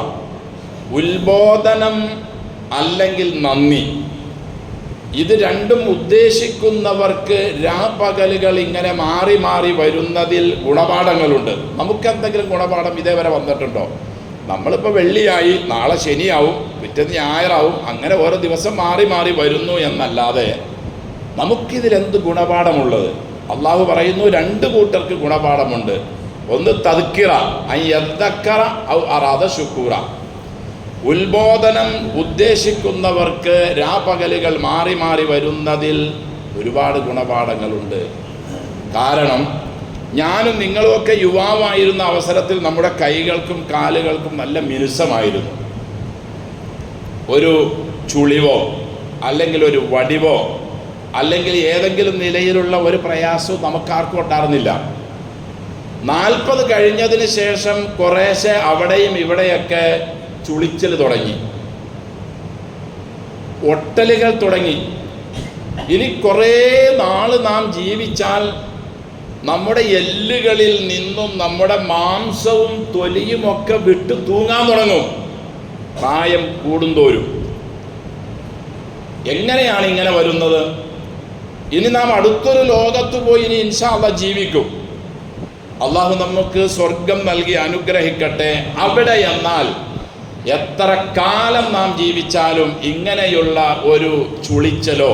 ഉത്ബോധനം അല്ലെങ്കിൽ നന്ദി, ഇത് രണ്ടും ഉദ്ദേശിക്കുന്നവർക്ക് രാപകലുകൾ ഇങ്ങനെ മാറി മാറി വരുന്നതിൽ ഗുണപാഠങ്ങളുണ്ട്. നമുക്കെന്തെങ്കിലും ഗുണപാഠം ഇതേവരെ വന്നിട്ടുണ്ടോ? നമ്മളിപ്പോൾ വെള്ളിയായി, നാളെ ശനിയാവും, പിറ്റേന്ന് ഞായറാവും, അങ്ങനെ ഓരോ ദിവസം മാറി മാറി വരുന്നു എന്നല്ലാതെ നമുക്കിതിലെന്ത് ഗുണപാഠമുള്ളത്? അള്ളാഹു പറയുന്നു 2 കൂട്ടർക്ക് ഗുണപാഠമുണ്ട്. ഒന്ന് തദ്ക്കിറ അൻ യദ്ദക്കറ ഔ അറാദ ശുക്കൂറ. ഉത്ബോധനം ഉദ്ദേശിക്കുന്നവർക്ക് രാപകലുകൾ മാറി മാറി വരുന്നതിൽ ഒരുപാട് ഗുണപാഠങ്ങളുണ്ട്. കാരണം ഞാനും നിങ്ങളുമൊക്കെ യുവാവായിരുന്ന അവസരത്തിൽ നമ്മുടെ കൈകൾക്കും കാലുകൾക്കും നല്ല മിനുസമായിരുന്നു. ഒരു ചുളിവോ അല്ലെങ്കിൽ ഒരു വടിവോ അല്ലെങ്കിൽ ഏതെങ്കിലും നിലയിലുള്ള ഒരു പ്രയാസവും നമുക്കാർക്കും ഉണ്ടായിരുന്നില്ല. 40 കഴിഞ്ഞതിന് ശേഷം കുറേശ്ശെ അവിടെയും ഇവിടെയൊക്കെ ചുളിച്ചൽ തുടങ്ങി, ഒട്ടലുകൾ തുടങ്ങി. ഇനി കുറേ നാൾ നാം ജീവിച്ചാൽ നമ്മുടെ എല്ലുകളിൽ നിന്നും നമ്മുടെ മാംസവും തൊലിയുമൊക്കെ വിട്ടു തൂങ്ങാൻ തുടങ്ങും പ്രായം കൂടുന്തോറും. എങ്ങനെയാണ് ഇങ്ങനെ വരുന്നത്? ഇനി നാം അടുത്തൊരു ലോകത്ത് പോയി ഇനി ഇൻഷാ അല്ലാഹ് ജീവിക്കും. അള്ളാഹു നമുക്ക് സ്വർഗം നൽകി അനുഗ്രഹിക്കട്ടെ. അവിടെ എന്നാൽ എത്ര കാലം നാം ജീവിച്ചാലും ഇങ്ങനെയുള്ള ഒരു ചുളിച്ചലോ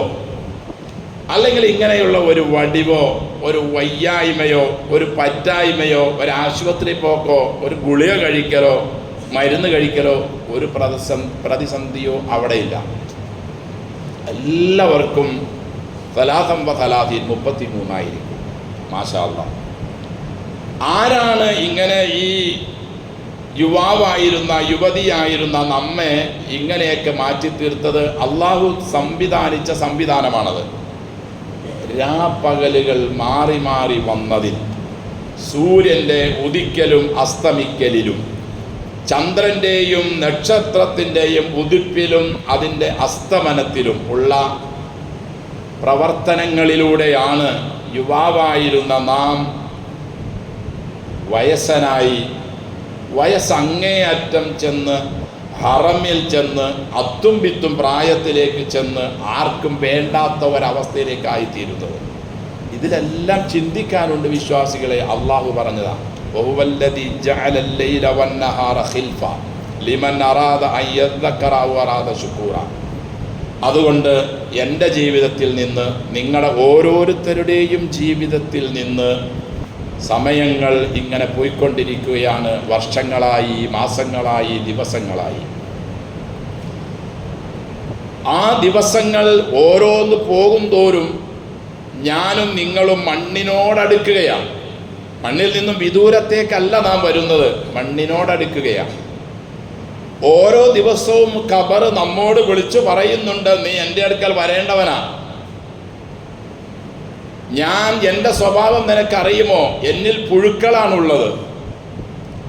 അല്ലെങ്കിൽ ഇങ്ങനെയുള്ള ഒരു വടിവോ ഒരു വയ്യായ്മയോ ഒരു പറ്റായ്മയോ ഒരു ആശുപത്രി പോക്കോ ഒരു ഗുളിക കഴിക്കലോ മരുന്ന് കഴിക്കലോ ഒരു പ്രതിസന്ധിയോ അവിടെയില്ല. എല്ലാവർക്കും 33 ആയിരിക്കും. മാഷാ അല്ലാഹ്. ആരാണ് ഇങ്ങനെ ഈ യുവാവായിരുന്ന യുവതിയായിരുന്ന നമ്മെ ഇങ്ങനെയൊക്കെ മാറ്റി തീർത്തത്? അള്ളാഹു സംവിധാനിച്ച സംവിധാനമാണത്. രാപ്പകലുകൾ മാറി മാറി വന്നതിൽ, സൂര്യൻ്റെ ഉദിക്കലും അസ്തമിക്കലിലും, ചന്ദ്രൻ്റെയും നക്ഷത്രത്തിൻ്റെയും ഉദിപ്പിലും അതിൻ്റെ അസ്തമനത്തിലും ഉള്ള പ്രവർത്തനങ്ങളിലൂടെയാണ് യുവാവായിരുന്ന നാം വയസ്സങ്ങേയറ്റം ചെന്ന് ഹറമിൽ ചെന്ന് അത്തും പിത്തും പ്രായത്തിലേക്ക് ചെന്ന് ആർക്കും വേണ്ടാത്ത ഒരവസ്ഥയിലേക്കായിത്തീരുന്നത്. ഇതിലെല്ലാം ചിന്തിക്കാനുണ്ട് വിശ്വാസികളെ. അള്ളാഹു പറഞ്ഞതാണ് വഹുവല്ലദീ ജഅലൽ ലൈല വന്നഹാറ ഖിൽഫ ലിമൻ അറാദ അൻ യദ്ദക്കറ ഔ അറാദ ശുക്കൂറ. അതുകൊണ്ട് എൻ്റെ ജീവിതത്തിൽ നിന്ന്, നിങ്ങളുടെ ഓരോരുത്തരുടെയും ജീവിതത്തിൽ നിന്ന് സമയങ്ങൾ ഇങ്ങനെ പോയിക്കൊണ്ടിരിക്കുകയാണ്, വർഷങ്ങളായി, മാസങ്ങളായി, ദിവസങ്ങളായി. ആ ദിവസങ്ങൾ ഓരോന്ന് പോകും തോറും ഞാനും നിങ്ങളും മണ്ണിനോടടുക്കുകയാണ്. മണ്ണിൽ നിന്നും വിദൂരത്തേക്കല്ല നാം വരുന്നത്, മണ്ണിനോടടുക്കുകയാണ്. ഓരോ ദിവസവും ഖബർ നമ്മോട് വിളിച്ചു പറയുന്നുണ്ട്, നീ എൻ്റെ അടുക്കൽ വരേണ്ടവനാ. എൻ്റെ സ്വഭാവം നിനക്കറിയുമോ? എന്നിൽ പുഴുക്കളാണുള്ളത്,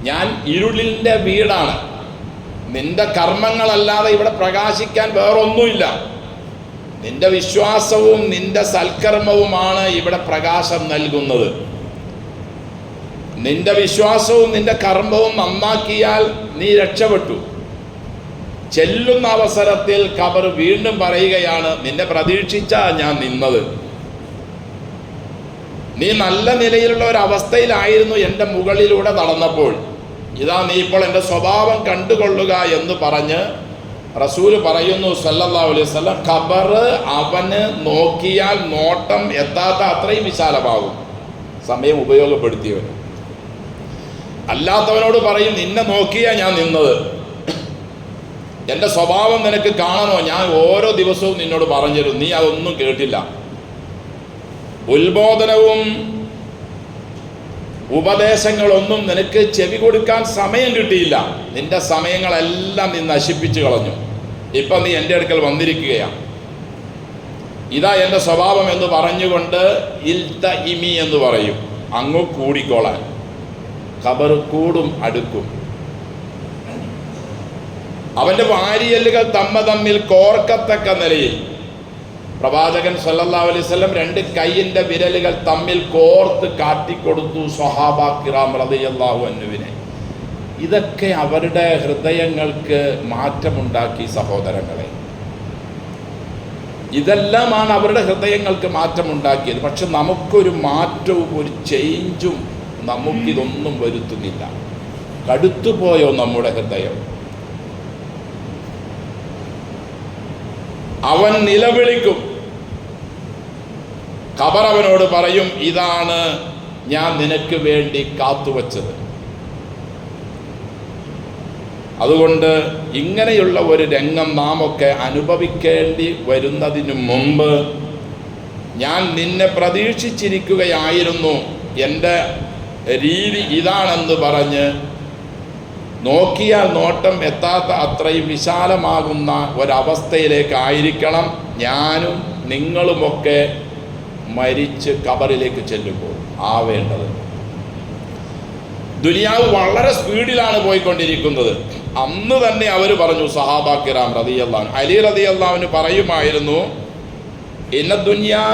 ഞാൻ ഇരുളിൻ്റെ വീടാണ്. നിന്റെ കർമ്മങ്ങളല്ലാതെ ഇവിടെ പ്രകാശിക്കാൻ വേറൊന്നുമില്ല. നിന്റെ വിശ്വാസവും നിന്റെ സൽക്കർമ്മവുമാണ് ഇവിടെ പ്രകാശം നൽകുന്നത്. നിന്റെ വിശ്വാസവും നിന്റെ കർമ്മവും നന്നാക്കിയാൽ നീ രക്ഷപ്പെട്ടു. ചെല്ലുന്ന അവസരത്തിൽ ഖബർ വീണ്ടും പറയുകയാണ്, നിന്നെ പ്രതീക്ഷിച്ചാ ഞാൻ നിന്നത്. നീ നല്ല നിലയിലുള്ള ഒരവസ്ഥയിലായിരുന്നു എൻ്റെ മുകളിലൂടെ നടന്നപ്പോൾ. ഇതാ നീ ഇപ്പോൾ എൻ്റെ സ്വഭാവം കണ്ടുകൊള്ളുക എന്ന് പറഞ്ഞ് റസൂല് പറയുന്നു സല്ലല്ലാഹു അലൈഹി വസല്ലം, ഖബർ അവന് നോക്കിയാൽ നോട്ടം എത്താത്ത അത്രയും വിശാലമാകും സമയം ഉപയോഗപ്പെടുത്തിയവന്. അല്ലാത്തവനോട് പറയും, നിന്നെ നോക്കിയാ ഞാൻ നിന്നത്, എൻ്റെ സ്വഭാവം നിനക്ക് കാണണോ? ഞാൻ ഓരോ ദിവസവും നിന്നോട് പറഞ്ഞിരുന്നു, നീ അതൊന്നും കേട്ടില്ല. ഉത്ബോധനവും ഉപദേശങ്ങളൊന്നും നിനക്ക് ചെവി കൊടുക്കാൻ സമയം കിട്ടിയില്ല. നിന്റെ സമയങ്ങളെല്ലാം നീ നശിപ്പിച്ചു കളഞ്ഞു. ഇപ്പം നീ എൻ്റെ അടുക്കൽ വന്നിരിക്കുകയാണ്. ഇതാ എൻ്റെ സ്വഭാവം എന്ന് പറഞ്ഞുകൊണ്ട് ഇൽത ഇമി എന്ന് പറയും, അങ്ങ് കൂടിക്കോളാൻ. ഖബർ കൂടും അടുക്കും. അവൻ്റെ വാരിയല്ലുകൾ തമ്മിൽ കോർക്കത്തക്ക നിലയിൽ പ്രവാചകൻ സല്ലല്ലാഹു അലൈഹി വസല്ലം 2 കൈയിൻ്റെ വിരലുകൾ തമ്മിൽ കോർത്ത് കാട്ടിക്കൊടുത്തു സ്വഹാബ കിറാം റളിയല്ലാഹു അൻഹുവിനെ. ഇതൊക്കെ അവരുടെ ഹൃദയങ്ങൾക്ക് മാറ്റമുണ്ടാക്കി സഹോദരങ്ങളെ. ഇതെല്ലാമാണ് അവരുടെ ഹൃദയങ്ങൾക്ക് മാറ്റമുണ്ടാക്കിയത്. പക്ഷെ നമുക്കൊരു മാറ്റവും ഒരു ചേഞ്ചും നമുക്കിതൊന്നും വരുത്തുന്നില്ല. കടുത്തുപോയോ നമ്മുടെ ഹൃദയം? അവൻ നിലവിളിക്കും. ഖബർ അവനോട് പറയും, ഇതാണ് ഞാൻ നിനക്ക് വേണ്ടി കാത്തുവച്ചത്. അതുകൊണ്ട് ഇങ്ങനെയുള്ള ഒരു രംഗം നാം ഒക്കെ അനുഭവിക്കേണ്ടി വരുന്നതിന് മുമ്പ് ഞാൻ നിന്നെ പ്രതീക്ഷിച്ചിരിക്കുകയായിരുന്നു, എൻ്റെ രീതി ഇതാണെന്ന് പറഞ്ഞ് നോക്കിയാൽ നോട്ടം എത്താത്ത അത്രയും വിശാലമാകുന്ന ഒരവസ്ഥയിലേക്കായിരിക്കണം ഞാനും നിങ്ങളുമൊക്കെ മരിച്ച് ഖബറിലേക്ക് ചെല്ലുമ്പോൾ ആവേണ്ടത്. ദുനിയാവ് വളരെ സ്പീഡിലാണ് പോയിക്കൊണ്ടിരിക്കുന്നത്. അന്ന് തന്നെ അവർ പറഞ്ഞു, സഹാബ കിറാം റളിയല്ലാഹു അൻഹു, അലി റളിയല്ലാഹു പറയുമായിരുന്നു, ഇന്ന ദുനിയാ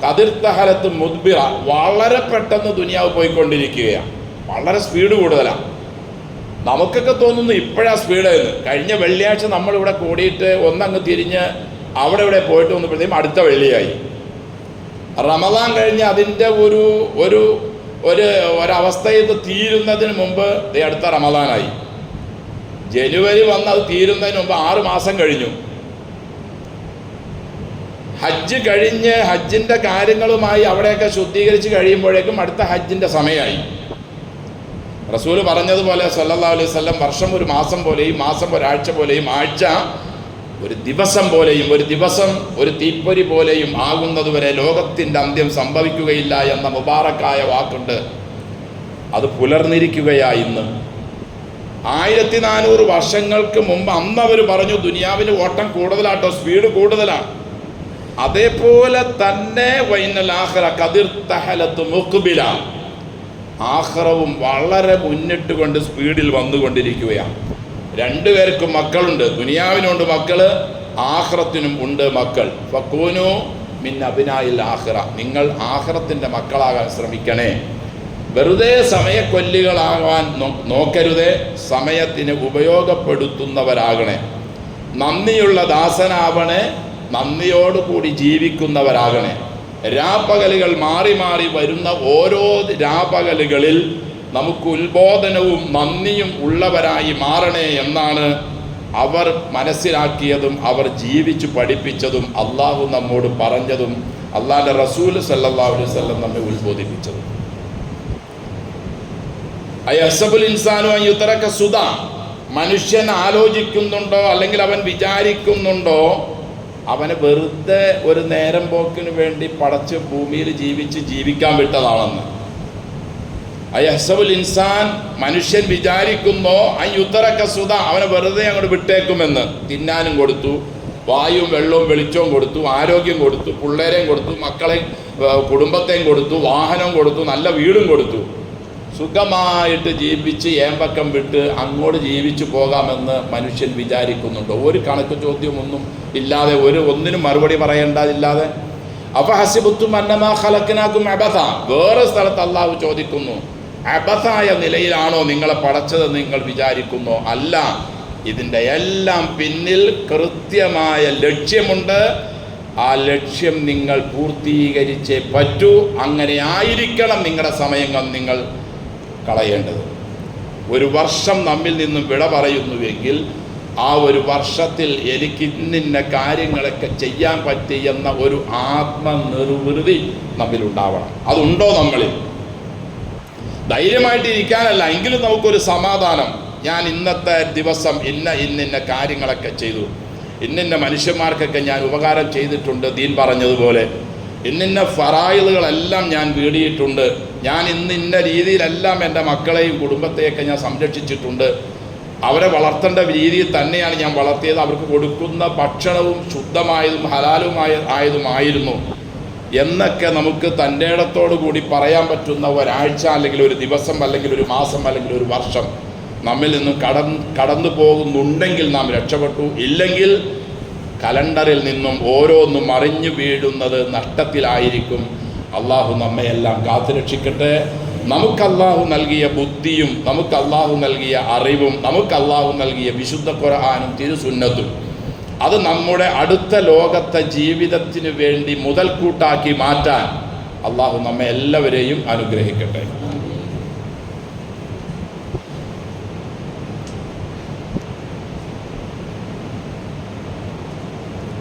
കതിർത്തഹലത്ത് മുദ്ബിറ, വളരെ പെട്ടെന്ന് ദുനിയാവ് പോയിക്കൊണ്ടിരിക്കുകയാണ്, വളരെ സ്പീഡ് കൂടുതലാണ്. നമുക്കൊക്കെ തോന്നുന്നു ഇപ്പോഴാ സ്പീഡായിരുന്നു. കഴിഞ്ഞ വെള്ളിയാഴ്ച നമ്മളിവിടെ കൂടിയിട്ട് ഒന്നങ്ങ് തിരിഞ്ഞ് അവിടെ ഇവിടെ പോയിട്ട് വന്നപ്പോഴത്തേക്കും അടുത്ത വെള്ളിയായി. റമദാൻ കഴിഞ്ഞ് അതിൻ്റെ ഒരവസ്ഥയിൽ തീരുന്നതിന് മുമ്പ് അടുത്ത റമദാനായി. ജനുവരി വന്ന് അത് തീരുന്നതിന് മുമ്പ് 6 മാസം കഴിഞ്ഞു. ഹജ്ജ് കഴിഞ്ഞ് ഹജ്ജിൻ്റെ കാര്യങ്ങളുമായി അവിടെയൊക്കെ ശുദ്ധീകരിച്ച് കഴിയുമ്പോഴേക്കും അടുത്ത ഹജ്ജിൻ്റെ സമയമായി. റസൂല് പറഞ്ഞതുപോലെ സല്ലല്ലാഹു അലൈഹി വസല്ലം, വർഷം ഒരു മാസം പോലെയും മാസം ഒരാഴ്ച പോലെയും ആഴ്ച ഒരു ദിവസം പോലെയും ഒരു ദിവസം ഒരു തീപ്പൊരി പോലെയും ആകുന്നതുവരെ ലോകത്തിൻ്റെ അന്ത്യം സംഭവിക്കുകയില്ല എന്ന മുബാറക്കായ വാക്കുണ്ട്. അത് പുലർന്നിരിക്കുകയായി ഇന്ന്. 1400 വർഷങ്ങൾക്ക് മുമ്പ് അന്ന് അവർ പറഞ്ഞു ദുനിയാവിന് ഓട്ടം കൂടുതലാട്ടോ, സ്പീഡ് കൂടുതലാണ്. അതേപോലെ തന്നെ വൈനൽ ആഖിറ ഖദിർതഹലത്ത് മുഖ്ബില, ആഖിറവും വളരെ മുന്നിട്ട് കൊണ്ട് സ്പീഡിൽ വന്നുകൊണ്ടിരിക്കുകയാണ്. 2 പേർക്കും മക്കളുണ്ട്. ദുനിയാവിനുണ്ട് മക്കള്, ആഖിറത്തിനും ഉണ്ട് മക്കൾ. ഫകൂനു മിൻ അബ്നാഇൽ ആഖിറ, നിങ്ങൾ ആഖിറത്തിൻ്റെ മക്കളാകാൻ ശ്രമിക്കണേ. വെറുതെ സമയക്കൊല്ലികളാകാൻ നോക്കരുതേ, സമയത്തിന് ഉപയോഗപ്പെടുത്തുന്നവരാകണേ. നന്ദിയുള്ള ദാസനാവണേ, നന്ദിയോടുകൂടി ജീവിക്കുന്നവരാകണേ. രാപ്പകലുകൾ മാറി മാറി വരുന്ന ഓരോ രാപ്പകലുകളിൽ നമുക്ക് ഉത്ബോധനവും നന്ദിയും ഉള്ളവരായി മാറണേ എന്നാണ് അവർ മനസ്സിലാക്കിയതും അവർ ജീവിച്ചു പഠിപ്പിച്ചതും അള്ളാഹു നമ്മോട് പറഞ്ഞതും അള്ളാഹുവിൻ്റെ റസൂൽ സല്ലല്ലാഹു അലൈഹി വസല്ലം നമ്മെ ഉത്ബോധിപ്പിച്ചതും. അയഹ്സബുൽ ഇൻസാനു അൻ യുത്രക സുദാ, മനുഷ്യൻ ആലോചിക്കുന്നുണ്ടോ അല്ലെങ്കിൽ അവൻ വിചാരിക്കുന്നുണ്ടോ അവനെ വെറുതെ ഒരു നേരം പോക്കിന് വേണ്ടി പടച്ച് ഭൂമിയിൽ ജീവിക്കാൻ വിട്ടതാണെന്ന്. അയഹ്സബുൽ ഇൻസാൻ, മനുഷ്യൻ വിചാരിക്കുന്നോ അൻ യുത്രക സുദാ, അവനെ വെറുതെ അങ്ങോട്ട് വിട്ടേക്കുമെന്ന്. തിന്നാനും കൊടുത്തു, വായുവും വെള്ളവും വെളിച്ചവും കൊടുത്തു, ആരോഗ്യം കൊടുത്തു, പിള്ളേരെയും കൊടുത്തു, മക്കളെയും കുടുംബത്തെയും കൊടുത്തു, വാഹനം കൊടുത്തു, നല്ല വീടും കൊടുത്തു. സുഖമായിട്ട് ജീവിച്ച് ഏമ്പക്കം വിട്ട് അങ്ങോട്ട് ജീവിച്ചു പോകാമെന്ന് മനുഷ്യൻ വിചാരിക്കുന്നുണ്ടോ? ഒരു കണക്ക് ചോദ്യമൊന്നും ഇല്ലാതെ, ഒന്നിനും മറുപടി പറയേണ്ടതില്ലാതെ. അഫഹസിബുത്തും അന്നമാ ഖലഖ്നാകും അബസ, വേറെ സ്ഥലത്ത് അള്ളാഹു ചോദിക്കുന്നു, അബസായ നിലയിലാണോ നിങ്ങളെ പടച്ചതെന്ന് നിങ്ങൾ വിചാരിക്കുന്നോ? അല്ല, ഇതിൻ്റെ എല്ലാം പിന്നിൽ കൃത്യമായ ലക്ഷ്യമുണ്ട്. ആ ലക്ഷ്യം നിങ്ങൾ പൂർത്തീകരിച്ചേ പറ്റൂ. അങ്ങനെ ആയിരിക്കണം നിങ്ങളുടെ സമയങ്ങൾ നിങ്ങൾ കളയേണ്ടത്. ഒരു വർഷം നമ്മിൽ നിന്നും വിട പറയുന്നുവെങ്കിൽ ആ ഒരു വർഷത്തിൽ എനിക്ക് ഇന്നിന്ന കാര്യങ്ങളൊക്കെ ചെയ്യാൻ പറ്റി എന്ന ഒരു ആത്മനിർവൃതി നമ്മിലുണ്ടാവണം. അതുണ്ടോ നമ്മളിൽ? ധൈര്യമായിട്ട് ഇരിക്കാനല്ല, എങ്കിലും നമുക്കൊരു സമാധാനം. ഞാൻ ഇന്നത്തെ ദിവസം ഇന്ന കാര്യങ്ങളൊക്കെ ചെയ്തു, ഇന്ന മനുഷ്യന്മാർക്കൊക്കെ ഞാൻ ഉപകാരം ചെയ്തിട്ടുണ്ട്, ദീൻ പറഞ്ഞതുപോലെ ഇന്ന ഫറായിലുകളെല്ലാം ഞാൻ വീടിയിട്ടുണ്ട്, ഞാൻ ഇന്ന രീതിയിലെല്ലാം എൻ്റെ മക്കളെയും കുടുംബത്തെയൊക്കെ ഞാൻ സംരക്ഷിച്ചിട്ടുണ്ട്, അവരെ വളർത്തേണ്ട രീതിയിൽ തന്നെയാണ് ഞാൻ വളർത്തിയത്, അവർക്ക് കൊടുക്കുന്ന ഭക്ഷണവും ശുദ്ധമായതും ഹലാലുമായതുമായിരുന്നു എന്നൊക്കെ നമുക്ക് തൻ്റെ ഇടത്തോടു കൂടി പറയാൻ പറ്റുന്ന ഒരാഴ്ച അല്ലെങ്കിൽ ഒരു ദിവസം അല്ലെങ്കിൽ ഒരു മാസം അല്ലെങ്കിൽ ഒരു വർഷം നമ്മിൽ നിന്നും കടന്നു പോകുന്നുണ്ടെങ്കിൽ നാം രക്ഷപ്പെട്ടു. ഇല്ലെങ്കിൽ കലണ്ടറിൽ നിന്നും ഓരോന്നും മറിഞ്ഞു വീഴുന്നത് നഷ്ടത്തിലായിരിക്കും. അള്ളാഹു നമ്മയെല്ലാം കാത്തുരക്ഷിക്കട്ടെ. നമുക്ക് അള്ളാഹു നൽകിയ ബുദ്ധിയും നമുക്ക് അള്ളാഹു നൽകിയ അറിവും നമുക്ക് അള്ളാഹു നൽകിയ വിശുദ്ധ ഖുർആനും തിരുസുന്നത്തും അത് നമ്മുടെ അടുത്ത ലോകത്തെ ജീവിതത്തിന് വേണ്ടി മുതൽക്കൂട്ടാക്കി മാറ്റാൻ അള്ളാഹു നമ്മെ എല്ലാവരെയും അനുഗ്രഹിക്കട്ടെ.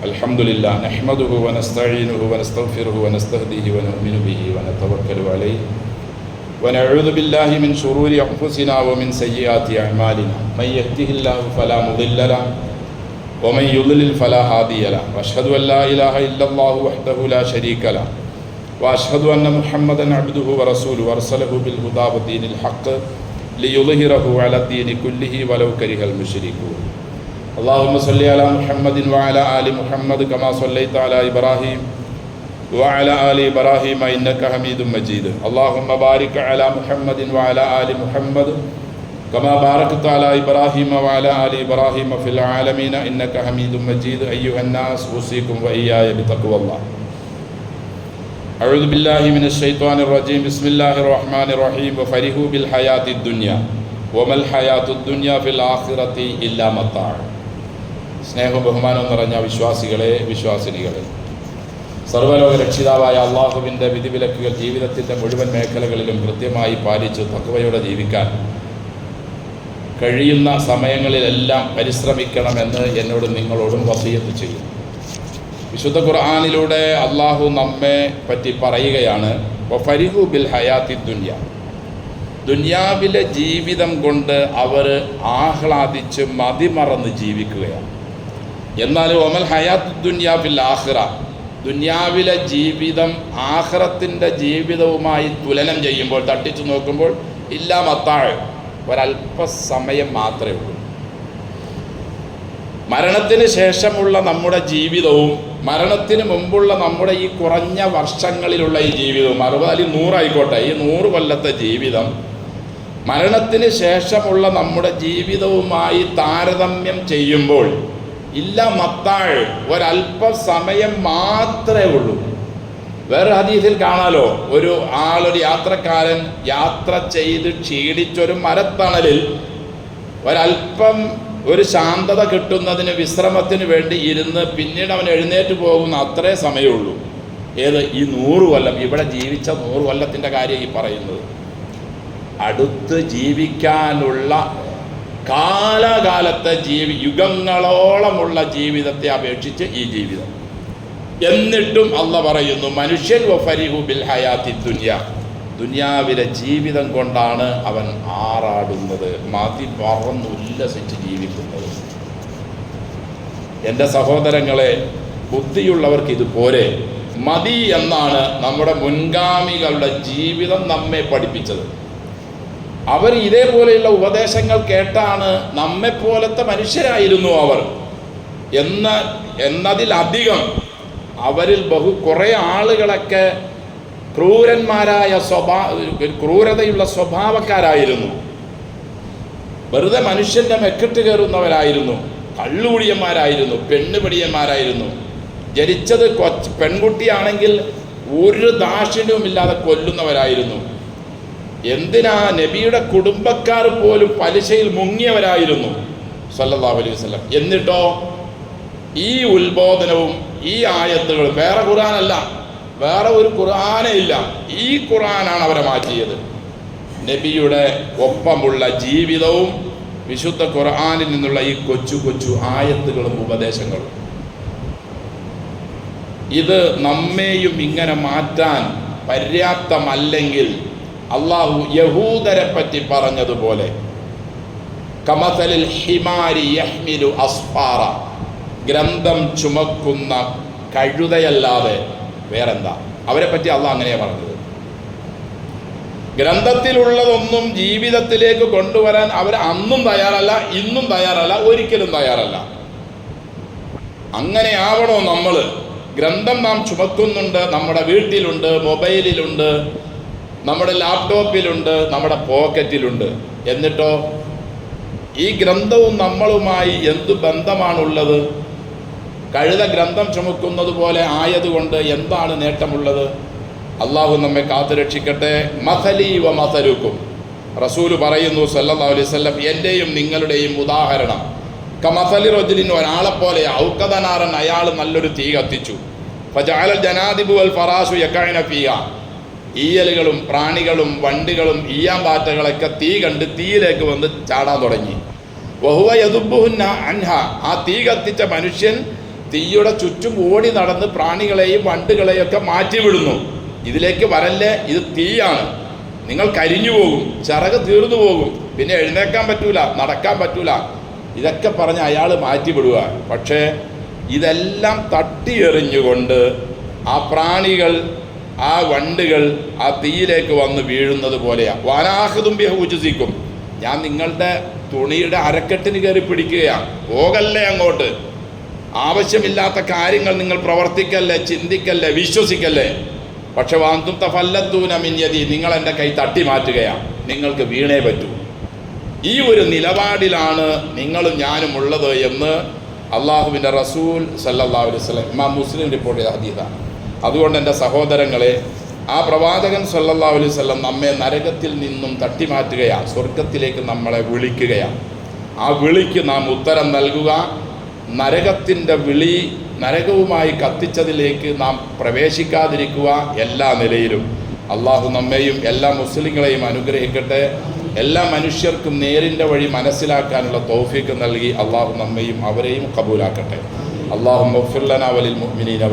അൽഹംദുലില്ലാഹ് നഹ്മദുഹു വനസ്തഈനുഹു വനസ്തഗ്ഫിറുഹു വനസ്തഹ്ദിഹി വനുഅ്മിനു ബിഹി വനതവക്കലു അലൈഹി വനഊദു ബില്ലാഹി മിൻ ശുറൂരി അൻഫുസിനാ വമിൻ സയ്യിആതി അഅ്മാലിനാ മൻ യഹ്ദിഹില്ലാഹു ഫലാ മുദില്ല ലഹു വമൻ യുദ്ലിൽ ഫലാ ഹാദിയ ലഹു വഅശ്ഹദു അൻ ലാ ഇലാഹ ഇല്ലല്ലാഹു വഹ്ദഹു ലാ ശരീക ലഹു വഅശ്ഹദു അന്ന മുഹമ്മദൻ അബ്ദുഹു വറസൂലുഹു അർസലഹു ബിൽ ഹുദാ വദീനിൽ ഹഖ് ലിയുദ്ഹിറഹു അലദ്ദീനി കുല്ലിഹി വലൗ കരിഹൽ മുശ്രികൂൻ. اللهم صل على محمد وعلى آل محمد كما صليت على إبراهيم وعلى آل إبراهيم إنك حميد مجيد. اللهم بارك على محمد وعلى آل محمد كما باركت على إبراهيم وعلى آل إبراهيم في العالمين إنك حميد مجيد. أيها الناس أوصيكم وإياي بتقوى الله. أعوذ بالله من الشيطان الرجيم. بسم الله الرحمن الرحيم. وفرحوا بالحياة الدنيا وما الحياة الدنيا في الآخرة إلا متاع. സ്നേഹവും ബഹുമാനവും നിറഞ്ഞ വിശ്വാസികളെ, വിശ്വാസിനികളെ, സർവ്വലോക രക്ഷിതാവായ അള്ളാഹുവിൻ്റെ വിധിവിലക്കുകൾ ജീവിതത്തിൻ്റെ മുഴുവൻ മേഖലകളിലും കൃത്യമായി പാലിച്ച് തഖ്വയോടെ ജീവിക്കാൻ കഴിയുന്ന സമയങ്ങളിലെല്ലാം പരിശ്രമിക്കണമെന്ന് എന്നോടും നിങ്ങളോടും വസിയത്ത് ചെയ്യും. വിശുദ്ധ ഖുർആനിലൂടെ അള്ളാഹു നമ്മെ പറ്റി പറയുകയാണ്, വഫരിഹു ബിൽ ഹയാത്തി ദുനിയ, ദുനിയാവിലെ ജീവിതം കൊണ്ട് അവർ ആഹ്ലാദിച്ച് മതിമറന്ന് ജീവിക്കുകയാണ്. എന്നാൽ ഒമൽ ഹയാത്ത് ദുനിയ ഫിൽ ആഖിറ, ദുനിയാവിലെ ജീവിതം ആഖിറത്തിൻ്റെ ജീവിതവുമായി തുലനം ചെയ്യുമ്പോൾ, തട്ടിച്ചു നോക്കുമ്പോൾ ഇല്ലാ മത്താഴ്, ഒരല്പസമയം മാത്രമേ ഉള്ളൂ. മരണത്തിന് ശേഷമുള്ള നമ്മുടെ ജീവിതവും മരണത്തിന് മുമ്പുള്ള നമ്മുടെ ഈ കുറഞ്ഞ വർഷങ്ങളിലുള്ള ഈ ജീവിതവും, 60 അല്ലെങ്കിൽ 100 ആയിക്കോട്ടെ, ഈ 100 കൊല്ലത്തെ ജീവിതം മരണത്തിന് ശേഷമുള്ള നമ്മുടെ ജീവിതവുമായി താരതമ്യം ചെയ്യുമ്പോൾ ഇല്ല മത്താഴ്, ഒരല്പസമയം മാത്രമേ ഉള്ളൂ. വേറെ ഹദീസിൽ കാണാലോ, ഒരു യാത്രക്കാരൻ യാത്ര ചെയ്ത് ക്ഷീണിച്ചൊരു മരത്തണലിൽ ഒരല്പം ഒരു ശാന്തത കിട്ടുന്നതിന് വിശ്രമത്തിന് വേണ്ടി ഇരുന്ന് പിന്നീട് അവൻ എഴുന്നേറ്റ് പോകുന്ന അത്രേ സമയമുള്ളൂ. ഏത്? ഈ 100 കൊല്ലം, ഇവിടെ ജീവിച്ച 100 കൊല്ലത്തിൻ്റെ കാര്യം ഈ പറയുന്നത്. അടുത്ത് ജീവിക്കാനുള്ള കാലകാലത്തെ യുഗങ്ങളോളമുള്ള ജീവിതത്തെ അപേക്ഷിച്ച് ഈ ജീവിതം. എന്നിട്ടും അള്ളാഹ് പറയുന്നു, മനുഷ്യൻ വഫരിഹു ബിൽ ഹയാത്തി ദുനിയ, ദുനിയാവിലെ ജീവിതം കൊണ്ടാണ് അവൻ ആറാടുന്നത്, മതി പറന്ന് ഉല്ലസിച്ച് ജീവിക്കുന്നത്. എൻ്റെ സഹോദരങ്ങളെ, ബുദ്ധിയുള്ളവർക്ക് ഇത് പോരെ. മതി എന്നാണ് നമ്മുടെ മുൻഗാമികളുടെ ജീവിതം നമ്മെ പഠിപ്പിച്ചത്. അവർ ഇതേപോലെയുള്ള ഉപദേശങ്ങൾ കേട്ടാണ് നമ്മെപ്പോലത്തെ മനുഷ്യരായിരുന്നു അവർ എന്നതിലധികം അവരിൽ കുറേ ആളുകളൊക്കെ ക്രൂരതയുള്ള സ്വഭാവക്കാരായിരുന്നു. വെറുതെ മനുഷ്യൻ്റെ മെക്കിട്ട് കയറുന്നവരായിരുന്നു, കള്ളുകുടിയന്മാരായിരുന്നു, പെണ്ണുപിടിയന്മാരായിരുന്നു. ജനിച്ചത് പെൺകുട്ടിയാണെങ്കിൽ ഒരു ദാക്ഷിണ്യവുമില്ലാതെ കൊല്ലുന്നവരായിരുന്നു. എന്തിനാ, നബിയുടെ കുടുംബക്കാർ പോലും പലിശയിൽ മുങ്ങിയവരായിരുന്നു സല്ലല്ലാഹു അലൈഹി വസല്ലം. എന്നിട്ടോ ഈ ഉത്ബോധനവും ഈ ആയത്തുകളും, വേറെ ഖുർആനല്ല, വേറെ ഒരു ഖുർആനേ ഇല്ല, ഈ ഖുർആനാണ് അവരെ മാറ്റിയത്. നബിയുടെ ഒപ്പമുള്ള ജീവിതവും വിശുദ്ധ ഖുർആനിൽ നിന്നുള്ള ഈ കൊച്ചു കൊച്ചു ആയത്തുകളും ഉപദേശങ്ങളും, ഇത് നമ്മെയും ഇങ്ങനെ മാറ്റാൻ പര്യാപ്തമല്ലെങ്കിൽ അള്ളാഹു യഹൂദരെ പറ്റി പറഞ്ഞതുപോലെ കമസലിൽ ഹിമാരി യഹ്മിലു അസ്ഫാറ, ഗ്രന്ഥം ചുമക്കുന്ന കഴുതയല്ലാതെ വേറെന്താ. അവരെ പറ്റി അള്ളാഹ് അങ്ങനെയാണ് പറഞ്ഞത്. ഗ്രന്ഥത്തിലുള്ളതൊന്നും ജീവിതത്തിലേക്ക് കൊണ്ടുവരാൻ അവർ അന്നും തയ്യാറല്ല, ഇന്നും തയ്യാറല്ല, ഒരിക്കലും തയ്യാറല്ല. അങ്ങനെ ആവണോ നമ്മൾ? ഗ്രന്ഥം നാം ചുമക്കുന്നുണ്ട്, നമ്മുടെ വീട്ടിലുണ്ട്, മൊബൈലിലുണ്ട്, നമ്മുടെ ലാപ്ടോപ്പിലുണ്ട്, നമ്മുടെ പോക്കറ്റിലുണ്ട്. എന്നിട്ടോ ഈ ഗ്രന്ഥവും നമ്മളുമായി എന്തു ബന്ധമാണുള്ളത്? കഴുത ഗ്രന്ഥം ചുമക്കുന്നത് പോലെ ആയതുകൊണ്ട് എന്താണ് നേട്ടമുള്ളത്? അള്ളാഹു നമ്മെ കാത്തുരക്ഷിക്കട്ടെ. മസലി വ മസലുക്കും, റസൂല് പറയുന്നു സല്ലല്ലാഹു അലൈഹി വസല്ലം, എൻ്റെയും നിങ്ങളുടെയും ഉദാഹരണം കമസലി റജുലിൻ, ഒരാളെപ്പോലെ, ഔഖദനാറൻ, അയാൾ നല്ലൊരു തീ കത്തിച്ചു. ഫജഅലൽ ജനാദിബു വൽ ഫറാശു യഖഅന ഫീഹാ, ഈയലുകളും പ്രാണികളും വണ്ടികളും ഈയാമ്പാറ്റകളൊക്കെ തീ കണ്ട് തീയിലേക്ക് വന്ന് ചാടാൻ തുടങ്ങി. വഹുവ യദുബ്ബുഹുന്ന അൻഹ, ആ തീ കത്തിച്ച മനുഷ്യൻ തീയുടെ ചുറ്റും ഓടി നടന്ന് പ്രാണികളെയും വണ്ടുകളെയും ഒക്കെ മാറ്റിവിടുന്നു. ഇതിലേക്ക് വരല്ലേ, ഇത് തീയാണ്, നിങ്ങൾ കരിഞ്ഞു പോകും, ചിറക് തീർന്നു പോകും, പിന്നെ എഴുന്നേക്കാൻ പറ്റൂല, നടക്കാൻ പറ്റൂല, ഇതൊക്കെ പറഞ്ഞ് അയാൾ മാറ്റിവിടുക. പക്ഷേ ഇതെല്ലാം തട്ടിയെറിഞ്ഞുകൊണ്ട് ആ പ്രാണികൾ, ആ വണ്ടുകൾ ആ തീയിലേക്ക് വന്ന് വീഴുന്നത് പോലെയാണ്. വാനാഹുദും ബിഹുജുസിക്കും, ഞാൻ നിങ്ങളുടെ തുണിയുടെ അരക്കെട്ടിന് കയറി പിടിക്കുകയാണ്, പോകല്ലേ അങ്ങോട്ട്, ആവശ്യമില്ലാത്ത കാര്യങ്ങൾ നിങ്ങൾ പ്രവർത്തിക്കല്ലേ, ചിന്തിക്കല്ലേ, വിശ്വസിക്കല്ലേ. പക്ഷെ വാന്തും തഫല്ലത്തൂന മിൻ യദി, നിങ്ങൾ എൻ്റെ കൈ തട്ടി മാറ്റുകയാണ്, നിങ്ങൾക്ക് വീണേ പറ്റൂ. ഈ ഒരു നിലപാടിലാണ് നിങ്ങളും ഞാനും ഉള്ളത് എന്ന് അള്ളാഹുവിൻ്റെ റസൂൽ സല്ലല്ലാഹു അലൈഹി വസല്ലം, ഇമാം മുസ്ലിം റിപ്പോർട്ട് ചെയ്ത ഹദീസാണ്. അതുകൊണ്ട് എൻ്റെ സഹോദരങ്ങളെ, ആ പ്രവാചകൻ സല്ലല്ലാഹു അലൈഹി വസല്ലം നമ്മെ നരകത്തിൽ നിന്നും തട്ടിമാറ്റുകയാണ്, സ്വർഗത്തിലേക്ക് നമ്മളെ വിളിക്കുകയാണ്. ആ വിളിക്ക് നാം ഉത്തരം നൽകുക. നരകത്തിൻ്റെ വിളി, നരകവുമായി കത്തിച്ചതിലേക്ക് നാം പ്രവേശിക്കാതിരിക്കുക. എല്ലാ നിലയിലും അള്ളാഹു നമ്മെയും എല്ലാ മുസ്ലിങ്ങളെയും അനുഗ്രഹിക്കട്ടെ. എല്ലാ മനുഷ്യർക്കും നേരിൻ്റെ വഴി മനസ്സിലാക്കാനുള്ള തൗഫീഖ് നൽകി അള്ളാഹു നമ്മെയും അവരെയും ഖബൂലാക്കട്ടെ. അല്ലാഹുമ്മ ഗ്ഫിർ ലനാ വലിൽ മുഅ്മിനീന